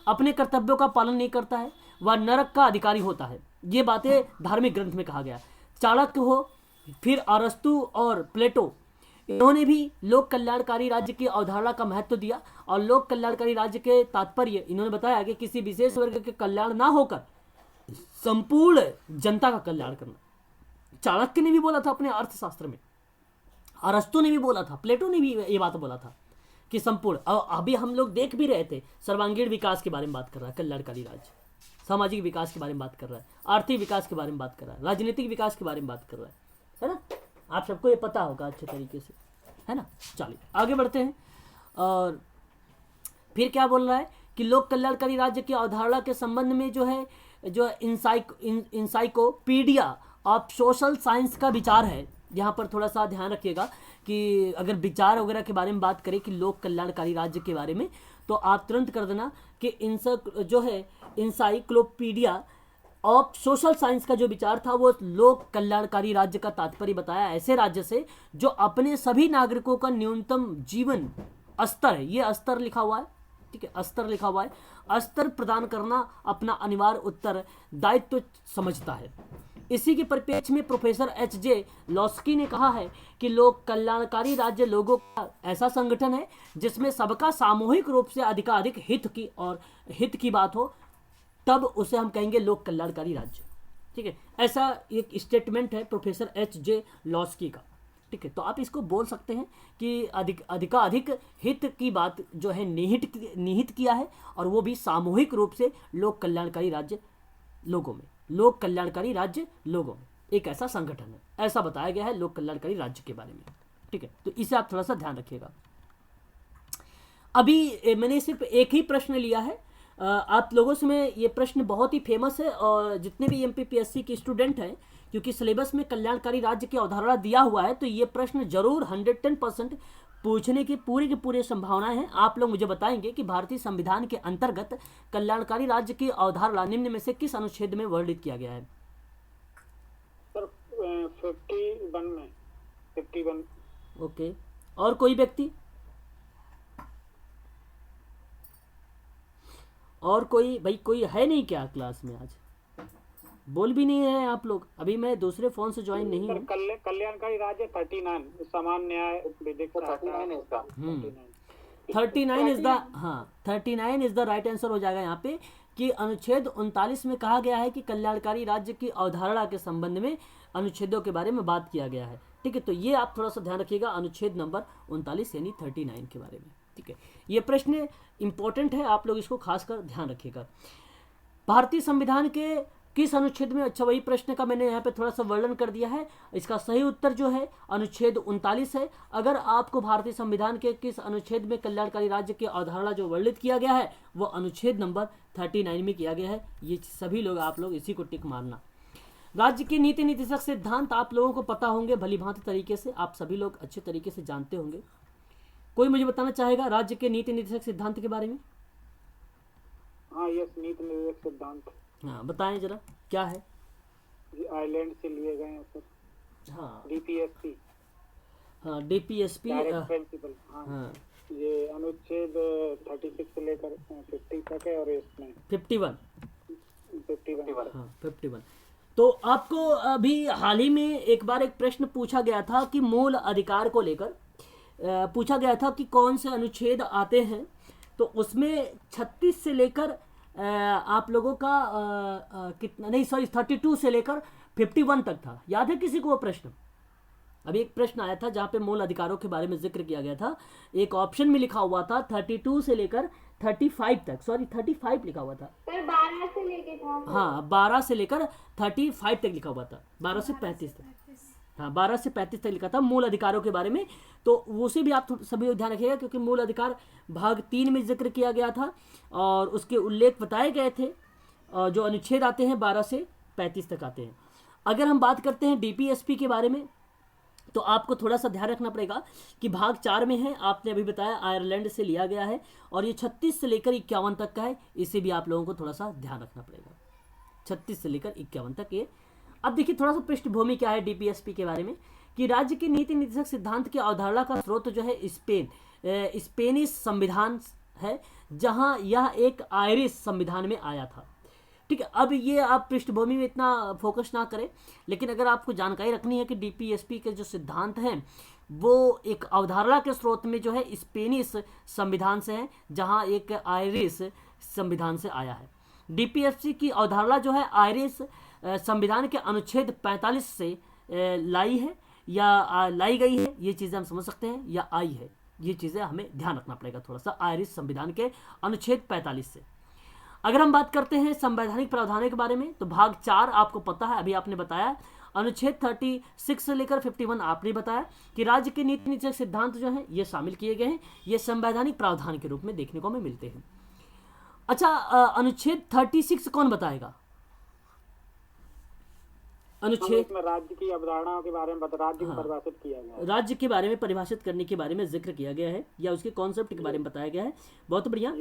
अपने कर्तव्यों का पालन नहीं करता है, वह नरक का अधिकारी होता है। ये बातें धार्मिक ग्रंथ में कहा गया। चाणक्य हो, फिर अरस्तु और प्लेटो, इन्होंने भी लोक कल्याणकारी राज्य की अवधारणा का महत्व दिया। और लोक कल्याणकारी राज्य के तात्पर्य इन्होंने बताया कि किसी विशेष वर्ग के कल्याण ना होकर संपूर्ण जनता का कल्याण करना। चाणक्य ने भी बोला था अपने अर्थशास्त्र में, अरस्तु ने भी बोला था, प्लेटो ने भी ये बात बोला था कि संपूर्ण। अभी हम लोग देख भी रहे थे, सर्वांगीण विकास के बारे में बात कर रहा है कल्याणकारी राज्य, सामाजिक विकास के बारे में बात कर रहा है, आर्थिक विकास के बारे में बात कर रहा है, राजनीतिक विकास के बारे में बात कर रहा है ना। आप सबको ये पता होगा अच्छे तरीके से, है ना। चलिए आगे बढ़ते हैं। और फिर क्या बोल रहा है कि लोक कल्याणकारी राज्य की अवधारणा के संबंध में जो इंसाइक्लोपीडिया ऑफ सोशल साइंस का विचार है। यहाँ पर थोड़ा सा ध्यान रखिएगा कि अगर विचार वगैरह के बारे में बात करें कि लोक कल्याणकारी राज्य के बारे में, तो आप तुरंत कर देना कि इंसाइक्लोपीडिया ऑफ सोशल साइंस का जो विचार था वो लोक कल्याणकारी राज्य का तात्पर्य बताया ऐसे राज्य से जो अपने सभी नागरिकों का न्यूनतम जीवन स्तर है, ये स्तर लिखा हुआ है, ठीक है, स्तर लिखा हुआ है, स्तर प्रदान करना अपना अनिवार्य उत्तरदायित्व समझता है। इसी के परिप्रेक्ष्य में प्रोफेसर H.J. लॉस्की ने कहा है कि लोक कल्याणकारी राज्य लोगों का ऐसा संगठन है जिसमें सबका सामूहिक रूप से अधिकाधिक हित की बात हो, तब उसे हम कहेंगे लोक कल्याणकारी राज्य। ठीक है, ऐसा एक स्टेटमेंट है प्रोफेसर H.J. लॉस्की का। ठीक है, तो आप इसको बोल सकते हैं कि अधिकाधिक हित की बात जो है निहित किया है, और वो भी सामूहिक रूप से लोक कल्याणकारी राज्य लोगों में, लोक कल्याणकारी राज्य लोगों में एक ऐसा संगठन है, ऐसा बताया गया है लोक कल्याणकारी राज्य के बारे में। ठीक है, तो इसे आप थोड़ा सा ध्यान रखिएगा। अभी मैंने सिर्फ एक ही प्रश्न लिया है आप लोगों से। मैं ये प्रश्न बहुत ही फेमस है और जितने भी MPPSC के स्टूडेंट हैं, क्योंकि सिलेबस में कल्याणकारी राज्य की अवधारणा दिया हुआ है, तो ये प्रश्न जरूर 110% पूछने की पूरी संभावनाएं हैं। आप लोग मुझे बताएंगे कि भारतीय संविधान के अंतर्गत कल्याणकारी राज्य की अवधारणा निम्न में से किस अनुच्छेद में वर्णित किया गया है? सर 51 में 51 ओके, और कोई व्यक्ति, और कोई भाई, कोई है नहीं क्या क्लास में आज? बोल भी नहीं है आप लोग। अभी मैं दूसरे फोन से ज्वाइन नहीं सर हूँ। कल्याणकारी राज्य 39 समान न्याय विधिक तो 39 है इसका। 39 इज द, हाँ 39 इज द राइट आंसर हो जाएगा यहाँ पे कि अनुच्छेद 39 में कहा गया है कि कल्याणकारी राज्य की अवधारणा के संबंध में अनुच्छेदों के बारे में बात किया गया है। ठीक है, तो ये आप थोड़ा सा ध्यान रखिएगा, अनुच्छेद नंबर 39 यानी 39 के बारे में। ठीक है, ये प्रश्न इंपॉर्टेंट है, आप लोग इसको खासकर ध्यान रखिएगा। भारतीय संविधान के किस अनुच्छेद में, अच्छा वही प्रश्न का मैंने यहाँ पे थोड़ा सा वर्णन कर दिया है। इसका सही उत्तर जो है अनुच्छेद 39 है। अगर आपको भारतीय संविधान के किस अनुच्छेद में कल्याणकारी राज्य की अवधारणा जो वर्णित किया गया है वो अनुच्छेद नंबर 39 में किया गया है। ये सभी लोग, आप लोग इसी को टिक मारना। राज्य की नीति निर्देशक सिद्धांत आप लोगों को पता होंगे भली भांति तरीके से, आप सभी लोग अच्छे तरीके से जानते होंगे। कोई मुझे बताना चाहेगा राज्य के नीति निर्देशक सिद्धांत के बारे में? हाँ, यस, नीति निर्देशक सिद्धांत। हाँ बताएं जरा, क्या है? ये आयरलैंड से लिए गए हैं सर। हाँ डीपीएसपी, हाँ डीपीएसपी, डायरेक्ट प्रिंसिपल। हाँ, हाँ ये अनुच्छेद 36 से लेकर 50 तक है और इसमें 51, 51। हाँ 51। तो आपको अभी हाल ही में एक बार एक प्रश्न पूछा गया था कि मूल अधिकार को लेकर पूछा गया था कि कौन से अनुच्छेद आते हैं, तो उसमें 36 से लेकर आप लोगों का कितना, नहीं सॉरी 32 से लेकर 51 तक था। याद है किसी को वो प्रश्न? अभी एक प्रश्न आया था जहाँ पे मूल अधिकारों के बारे में जिक्र किया गया था। एक ऑप्शन में लिखा हुआ था 32 से लेकर 35 तक, सॉरी 35 लिखा हुआ था। पर 12 से लेके था। हाँ 12 से लेकर 35 तक लिखा हुआ था, 12 से 35 तक। हाँ 12 से 35 तक लिखा था मूल अधिकारों के बारे में। तो उसे भी आप सभी ध्यान रखिएगा क्योंकि मूल अधिकार भाग 3 में जिक्र किया गया था और उसके उल्लेख बताए गए थे। जो अनुच्छेद आते हैं 12 से 35 तक आते हैं। अगर हम बात करते हैं डीपीएसपी के बारे में तो आपको थोड़ा सा ध्यान रखना पड़ेगा कि भाग 4 में है, आपने अभी बताया आयरलैंड से लिया गया है और ये 36 से लेकर 51 तक का है। इसे भी आप लोगों को थोड़ा सा ध्यान रखना पड़ेगा, 36 से लेकर 51 तक ये। अब देखिए थोड़ा सा पृष्ठभूमि क्या है डीपीएसपी के बारे में कि राज्य की नीति निर्देशक सिद्धांत की अवधारणा का स्रोत जो है स्पेनिश संविधान है, जहां यह एक आयरिश संविधान में आया था। ठीक है, अब ये आप पृष्ठभूमि में इतना फोकस ना करें, लेकिन अगर आपको जानकारी रखनी है कि डीपीएसपी के जो सिद्धांत हैं वो एक अवधारणा के स्रोत में जो है स्पेनिश संविधान से है, जहां एक आयरिश संविधान से आया है। डीपीएसपी की अवधारणा जो है आयरिश संविधान के अनुच्छेद 45 से लाई है या लाई गई है, ये चीज़ें हम समझ सकते हैं, या आई है, ये चीज़ें हमें ध्यान रखना पड़ेगा थोड़ा सा आयरिश संविधान के अनुच्छेद 45 से। अगर हम बात करते हैं संवैधानिक प्रावधानों के बारे में तो भाग 4 आपको पता है, अभी आपने बताया अनुच्छेद 36 से लेकर 51 आपने बताया कि राज्य के नीति निर्देशक सिद्धांत जो हैं ये शामिल किए गए हैं, ये संवैधानिक प्रावधान के रूप में देखने को हमें मिलते हैं। अच्छा, अनुच्छेद 36 कौन बताएगा? अनुच्छेद इसमें राज्य की अवधारणाओं के बारे में राज्य को परिभाषित किया गया है। राज्य के बारे में परिभाषित करने के बारे में जिक्र किया गया है या उसके कॉन्सेप्ट के बारे में बताया गया है। बहुत बढ़िया।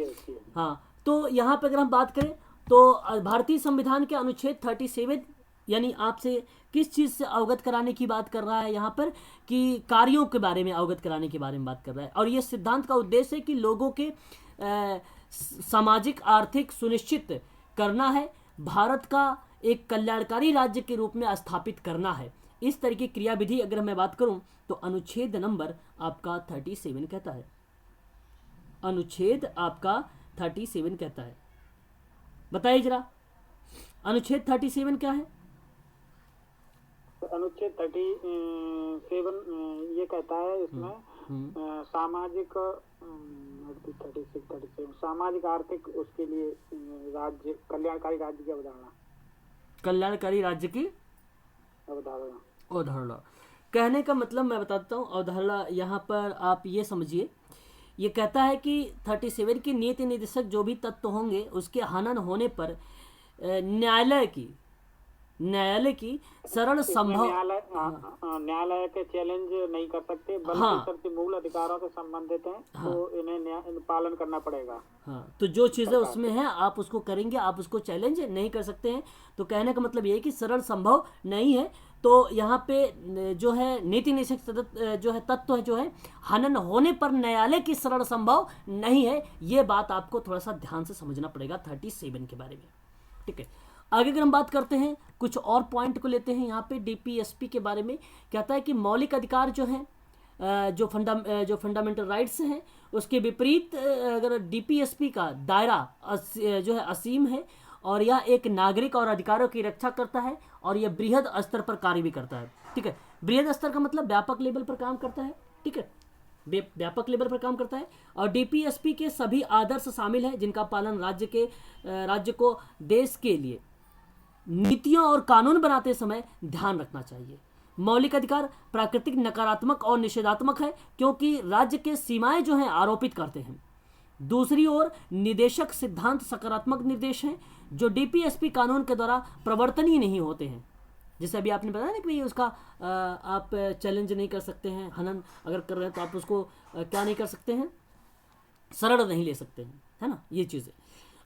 हाँ, तो यहाँ पे अगर हम बात करें तो भारतीय संविधान के अनुच्छेद 37 यानी आपसे किस चीज़ से अवगत कराने की बात कर रहा है यहाँ पर कि कार्यों के बारे में अवगत कराने के बारे में बात कर रहा है। और ये सिद्धांत का उद्देश्य है कि लोगों के सामाजिक आर्थिक सुनिश्चित करना है, भारत का एक कल्याणकारी राज्य के रूप में स्थापित करना है। इस तरह की क्रियाविधि अगर मैं बात करूं तो अनुच्छेद नंबर आपका 37 कहता है। अनुच्छेद आपका 37 कहता है। बताइए जरा अनुच्छेद 37 क्या है? अनुच्छेद 37 ये कहता है इसमें सामाजिक 36 सामाजिक आर्थिक उसके लिए राज्य कल्याणकारी राज्य की अवधारणा, कल्याणकारी राज्य की अवधारणा कहने का मतलब मैं बताता हूँ। अवधारणा यहाँ पर आप ये समझिए, ये कहता है कि 37 की नीति निर्देशक जो भी तत्व होंगे उसके हनन होने पर न्यायालय की सरल इसमें संभव न्यायालय के चैलेंज नहीं कर सकते, बल्कि हाँ। सबसे मूल अधिकारों से संबंधित हैं, तो इन्हें पालन करना पड़ेगा। हाँ, तो जो चीज़ें उसमें हैं आप उसको करेंगे, आप उसको चैलेंज नहीं कर सकते हैं। तो कहने का मतलब ये है कि सरल संभव नहीं है। तो यहाँ पे जो है नीति निषेध जो है तत्व है जो है हनन होने पर न्यायालय की सरल संभव नहीं है। ये बात आपको थोड़ा सा ध्यान से समझना पड़ेगा 37 के बारे में। ठीक है, आगे अगर हम बात करते हैं कुछ और पॉइंट को लेते हैं। यहाँ पे डीपीएसपी के बारे में कहता है कि मौलिक अधिकार जो है जो फंडामेंटल राइट्स हैं उसके विपरीत अगर डीपीएसपी का दायरा जो है असीम है और यह एक नागरिक और अधिकारों की रक्षा करता है और यह बृहद स्तर पर कार्य भी करता है। ठीक है, बृहद स्तर का मतलब व्यापक लेवल पर काम करता है। ठीक है, व्यापक लेवल पर काम करता है और डीपीएसपी के सभी आदर्श शामिल हैं जिनका पालन राज्य को देश के लिए नीतियों और कानून बनाते समय ध्यान रखना चाहिए। मौलिक अधिकार प्राकृतिक नकारात्मक और निषेधात्मक है क्योंकि राज्य के सीमाएं जो हैं आरोपित करते हैं। दूसरी ओर निदेशक सिद्धांत सकारात्मक निर्देश हैं जो डीपीएसपी कानून के द्वारा प्रवर्तनीय नहीं होते हैं। जैसे अभी आपने बताया ना कि भाई उसका आप चैलेंज नहीं कर सकते हैं, हनन अगर कर रहे हैं तो आप उसको क्या नहीं कर सकते हैं, सरल नहीं ले सकते हैं, है ना, ये चीज़ें।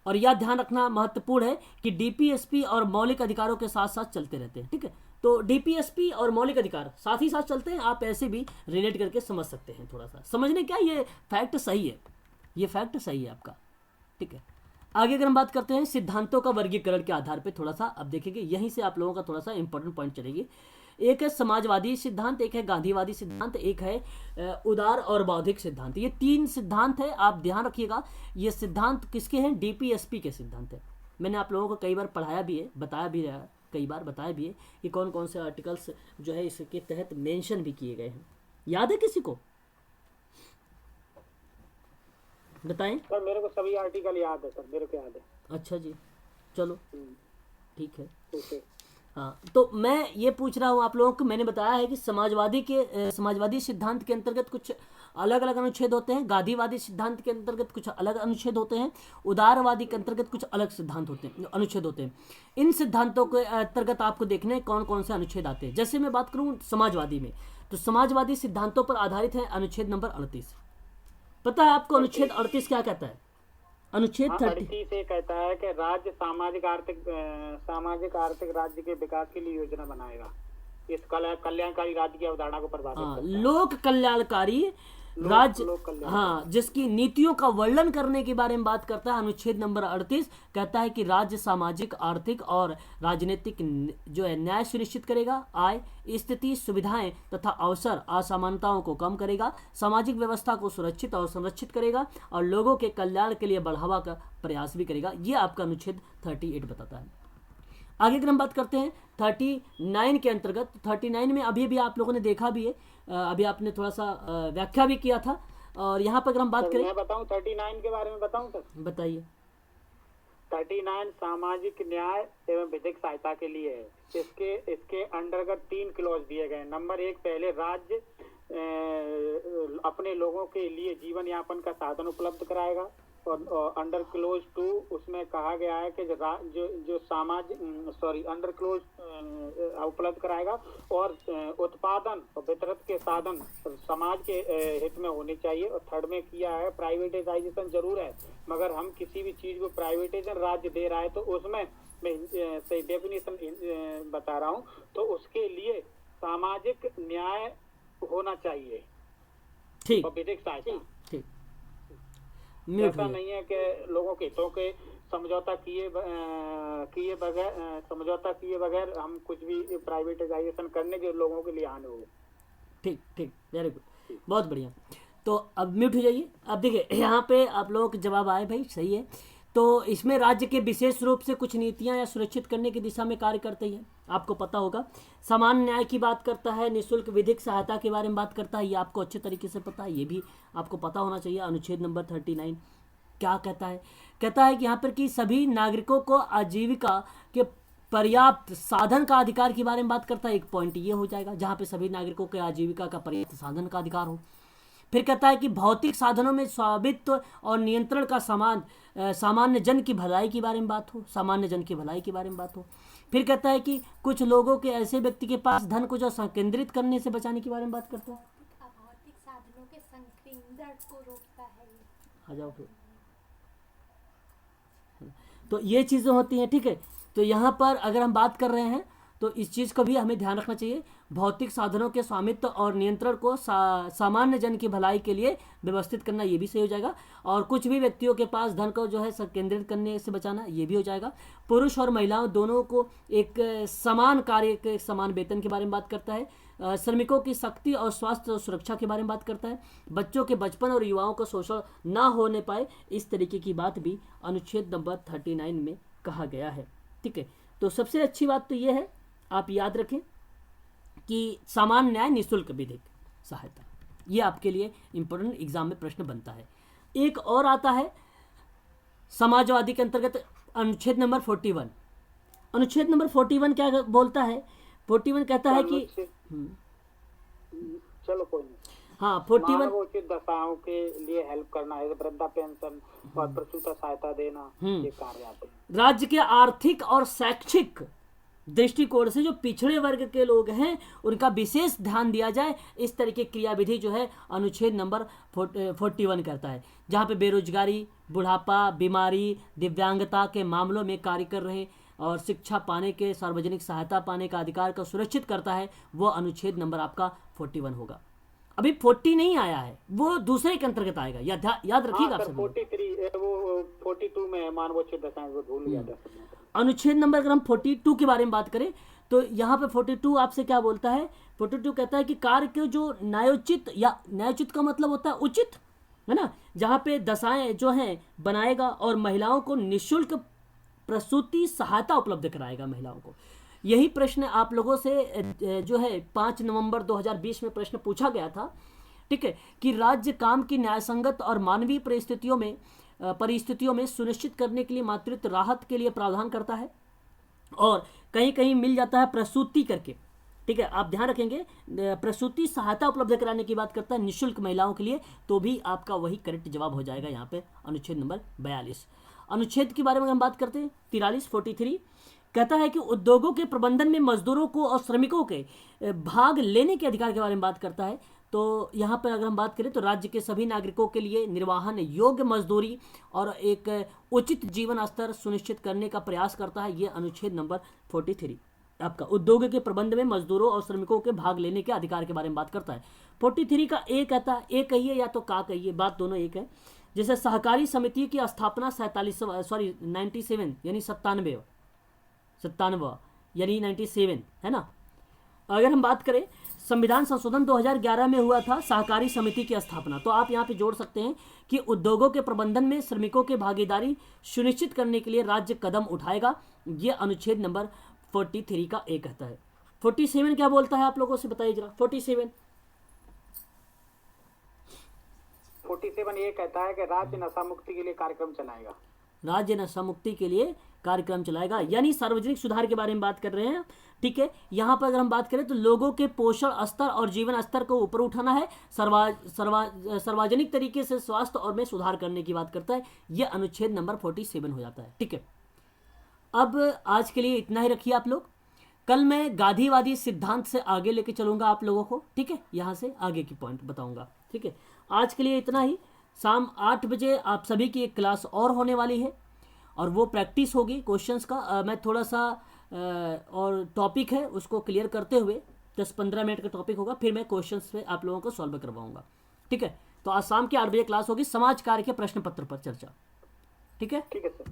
और यह ध्यान रखना महत्वपूर्ण है कि डीपीएसपी और मौलिक अधिकारों के साथ साथ चलते रहते हैं। ठीक है, तो डीपीएसपी और मौलिक अधिकार साथ ही साथ चलते हैं। आप ऐसे भी रिलेट करके समझ सकते हैं, थोड़ा सा समझने क्या, ये फैक्ट सही है, ये फैक्ट सही है आपका। ठीक है, आगे अगर हम बात करते हैं सिद्धांतों का वर्गीकरण के आधार पे थोड़ा सा अब देखेंगे, यहीं से आप लोगों का थोड़ा सा इंपॉर्टेंट पॉइंट चलेगी। एक है समाजवादी सिद्धांत, एक है गांधीवादी सिद्धांत, एक है उदार और बौद्धिक सिद्धांत। ये 3 सिद्धांत है, आप ध्यान रखिएगा। ये सिद्धांत किसके हैं? डीपीएसपी के सिद्धांत है। मैंने आप लोगों को कई बार पढ़ाया भी है, बताया भी है, कई बार बताया भी है कि कौन कौन से आर्टिकल्स जो है इसके तहत मेंशन भी किए गए हैं। याद है किसी को? बताएं। सर मेरे को सभी आर्टिकल याद है, सर मेरे को याद है। अच्छा जी, चलो ठीक है। ठीक है। हाँ, तो मैं ये पूछ रहा हूँ आप लोगों को, मैंने बताया है कि समाजवादी सिद्धांत के अंतर्गत कुछ अलग अलग अनुच्छेद होते हैं, गांधीवादी सिद्धांत के अंतर्गत कुछ अलग अनुच्छेद होते हैं, उदारवादी के अंतर्गत कुछ अलग सिद्धांत होते हैं, अनुच्छेद होते हैं। इन सिद्धांतों के अंतर्गत आपको देखना है कौन कौन से अनुच्छेद आते हैं। जैसे मैं बात करूँ समाजवादी में, तो समाजवादी सिद्धांतों पर आधारित है अनुच्छेद नंबर 38। पता है आपको अनुच्छेद 38 क्या कहता है? अनुच्छेद 38 से कहता है कि राज्य सामाजिक आर्थिक राज्य के विकास के लिए योजना बनाएगा। इस कल्याणकारी राज्य की अवधारणा को परिभाषित करता है। लोक कल्याणकारी राज्य, हाँ, जिसकी नीतियों का वर्णन करने के बारे में बात करता है। अनुच्छेद नंबर 38 कहता है कि राज्य सामाजिक, आर्थिक और राजनीतिक जो है न्याय सुनिश्चित करेगा, आय, स्थिति, सुविधाएं तथा अवसर, असमानताओं को कम करेगा, सामाजिक व्यवस्था को सुरक्षित और संरक्षित करेगा और लोगों के कल्याण के लिए बढ़ावा का प्रयास भी करेगा। ये आपका अनुच्छेद 38 बताता है। आगे अगर हम बात करते हैं 39 के अंतर्गत, 39 में अभी भी आप लोगों ने देखा भी है, अभी आपने थोड़ा सा व्याख्या भी किया था। और यहाँ पर अगर हम बात करें, मैं बताऊं 39 के बारे में बताऊं सर? बताइए। 39 सामाजिक न्याय एवं विधिक सहायता के लिए है। इसके अंतर्गत 3 क्लॉज दिए गए। नंबर 1, पहले राज्य अपने लोगों के लिए जीवन यापन का साधन उपलब्ध कराएगा। और अंडर क्लोज 2 उसमें कहा गया है कि अंडर क्लोज उपलब्ध कराएगा और उत्पादन और वितरण के साधन समाज के हित में होने चाहिए। और थर्ड में किया है प्राइवेटाइजेशन जरूर है, मगर हम किसी भी चीज को प्राइवेटाइजेशन राज्य दे रहा है तो उसमें मैं सही डेफिनेशन बता रहा हूँ, तो उसके लिए सामाजिक न्याय होना चाहिए। ठीक, और विधिक सहायता। ठीक, ऐसा नहीं है कि लोगों के हितों के समझौता किए बगैर हम कुछ भी प्राइवेटाइजेशन करने के लोगों के लिए आने हो। ठीक ठीक, वेरी गुड, बहुत बढ़िया। तो अब म्यूट हो जाइए। अब देखिए यहाँ पे आप लोगों के जवाब आए, भाई सही है। तो इसमें राज्य के विशेष रूप से कुछ नीतियाँ या सुरक्षित करने की दिशा में कार्य करती है, आपको पता होगा। समान न्याय की बात करता है, निःशुल्क विधिक सहायता के बारे में बात करता है, ये आपको अच्छे तरीके से पता है, ये भी आपको पता होना चाहिए। अनुच्छेद नंबर 39 क्या कहता है? कहता है कि यहाँ पर कि सभी नागरिकों को आजीविका के पर्याप्त साधन का अधिकार के बारे में बात करता है। एक पॉइंट ये हो जाएगा जहाँ पे सभी नागरिकों के आजीविका का पर्याप्त साधन का अधिकार हो। फिर कहता है कि भौतिक साधनों में स्वामित्व और नियंत्रण का सामान्य जन की भलाई के बारे में बात हो, सामान्य जन की भलाई के बारे में बात हो। फिर कहता है कि कुछ लोगों के ऐसे व्यक्ति के पास धन को जो संकेंद्रित करने से बचाने के बारे में बात करता है। अभौतिक साधनों के संकेंद्रण को रोकता है ये। आ जाओ फिर। तो ये चीज़ें होती हैं, ठीक है। तो यहाँ पर अगर हम बात कर रहे हैं तो इस चीज़ को भी हमें ध्यान रखना चाहिए। भौतिक साधनों के स्वामित्व और नियंत्रण को सामान्य जन की भलाई के लिए व्यवस्थित करना, ये भी सही हो जाएगा। और कुछ भी व्यक्तियों के पास धन को जो है केंद्रित करने से बचाना, ये भी हो जाएगा। पुरुष और महिलाओं दोनों को एक समान कार्य के समान वेतन के बारे में बात करता है। श्रमिकों की शक्ति और स्वास्थ्य और सुरक्षा के बारे में बात करता है। बच्चों के बचपन और युवाओं का शोषण ना होने पाए, इस तरीके की बात भी अनुच्छेद नंबर 39 में कहा गया है, ठीक है। तो सबसे अच्छी बात तो ये है, आप याद रखें कि सामान्य न्याय निःशुल्क विधिक सहायता, ये आपके लिए इंपॉर्टेंट एग्जाम में प्रश्न बनता है। एक और आता है समाजवादी के अंतर्गत अनुच्छेद नंबर 41। अनुच्छेद नंबर 41 क्या बोलता है? 41 कहता है कि चलो कोई नहीं। हाँ 41 मानवोचित दशाओं के लिए हेल्प करना है, वृद्धा पेंशन और प्रसूता सहायता देना, ये कार्य आते हैं। राज्य के आर्थिक और शैक्षिक दृष्टिकोण से जो पिछड़े वर्ग के लोग हैं उनका विशेष ध्यान दिया जाए, इस तरह की क्रियाविधि जो है अनुच्छेद नंबर 41 करता है। जहाँ पे बेरोजगारी, बुढ़ापा, बीमारी, दिव्यांगता के मामलों में कार्य कर रहे और शिक्षा पाने के, सार्वजनिक सहायता पाने का अधिकार को सुरक्षित करता है, वो अनुच्छेद नंबर आपका 41 होगा। अभी 40 नहीं आया है, वो दूसरे के अंतर्गत आएगा, याद रखिएगा आप सब। 43 वो 42 में मानवोचित दशाएं, वो भूल गया था। अनुच्छेद नंबर अगर हम 42 के बारे में बात करें तो यहाँ पे 42 आपसे क्या बोलता है? 42 कहता है कि कार्य के जो न्यायोचित, या न्यायोचित का मतलब होता है उचित, है ना, जहाँ पे दशाएं जो हैं बनाएगा और महिलाओं को निःशुल्क प्रसूति सहायता उपलब्ध कराएगा महिलाओं को। यही प्रश्न आप लोगों से जो है 5 नवंबर 2020 में प्रश्न पूछा गया था, ठीक है, कि राज्य काम की न्यायसंगत और मानवीय परिस्थितियों में सुनिश्चित करने के लिए मातृत्व राहत के लिए प्रावधान करता है, और कहीं कहीं मिल जाता है प्रसूति करके, ठीक है। आप ध्यान रखेंगे, प्रसूति सहायता उपलब्ध कराने की बात करता है निःशुल्क महिलाओं के लिए, तो भी आपका वही करेक्ट जवाब हो जाएगा यहाँ पे अनुच्छेद नंबर 42। अनुच्छेद के बारे में हम बात करते हैं 43 कहता है कि उद्योगों के प्रबंधन में मजदूरों को और श्रमिकों के भाग लेने के अधिकार के बारे में बात करता है। तो यहाँ पर अगर हम बात करें तो राज्य के सभी नागरिकों के लिए निर्वाहन योग्य मजदूरी और एक उचित जीवन स्तर सुनिश्चित करने का प्रयास करता है, ये अनुच्छेद नंबर 43 आपका उद्योग के प्रबंध में मजदूरों और श्रमिकों के भाग लेने के अधिकार के बारे में बात करता है। 43 का ए कहता है, ए कहिए या तो का कहिए, बात दोनों एक है। जैसे सहकारी समिति की स्थापना 97 यानी 97 यानी 97 है ना। अगर हम बात करें संविधान संशोधन 2011 में हुआ था सहकारी समिति की स्थापना, तो आप यहाँ पे जोड़ सकते हैं कि उद्योगों के प्रबंधन में श्रमिकों की भागीदारी सुनिश्चित करने के लिए राज्य कदम उठाएगा, ये अनुच्छेद नंबर 43 का ए कहता है। 47 क्या बोलता है आप लोगों से बताइए जरा। 47 ये कहता है कि राज्य नशा मुक्ति के लिए कार्यक्रम चलाएगा। राज्य नशा मुक्ति के लिए कार्यक्रम चलाएगा, यानी सार्वजनिक सुधार के बारे में बात कर रहे हैं, ठीक है। यहाँ पर अगर हम बात करें तो लोगों के पोषण स्तर और जीवन स्तर को ऊपर उठाना है, सार्वजनिक तरीके से स्वास्थ्य और में सुधार करने की बात करता है, यह अनुच्छेद नंबर 47 हो जाता है, ठीक है। अब आज के लिए इतना ही रखिए आप लोग, कल मैं गांधीवादी सिद्धांत से आगे लेके चलूंगा आप लोगों को, ठीक है, यहाँ से आगे की पॉइंट बताऊंगा, ठीक है। आज के लिए इतना ही। शाम 8 बजे आप सभी की एक क्लास और होने वाली है और वो प्रैक्टिस होगी क्वेश्चंस का। मैं थोड़ा सा और टॉपिक है उसको क्लियर करते हुए 10-15 मिनट का टॉपिक होगा, फिर मैं क्वेश्चंस पे आप लोगों को सॉल्व करवाऊंगा, ठीक है। तो आज शाम के 8 बजे क्लास होगी, समाज कार्य के प्रश्न पत्र पर चर्चा, ठीक है। ठीक है सर।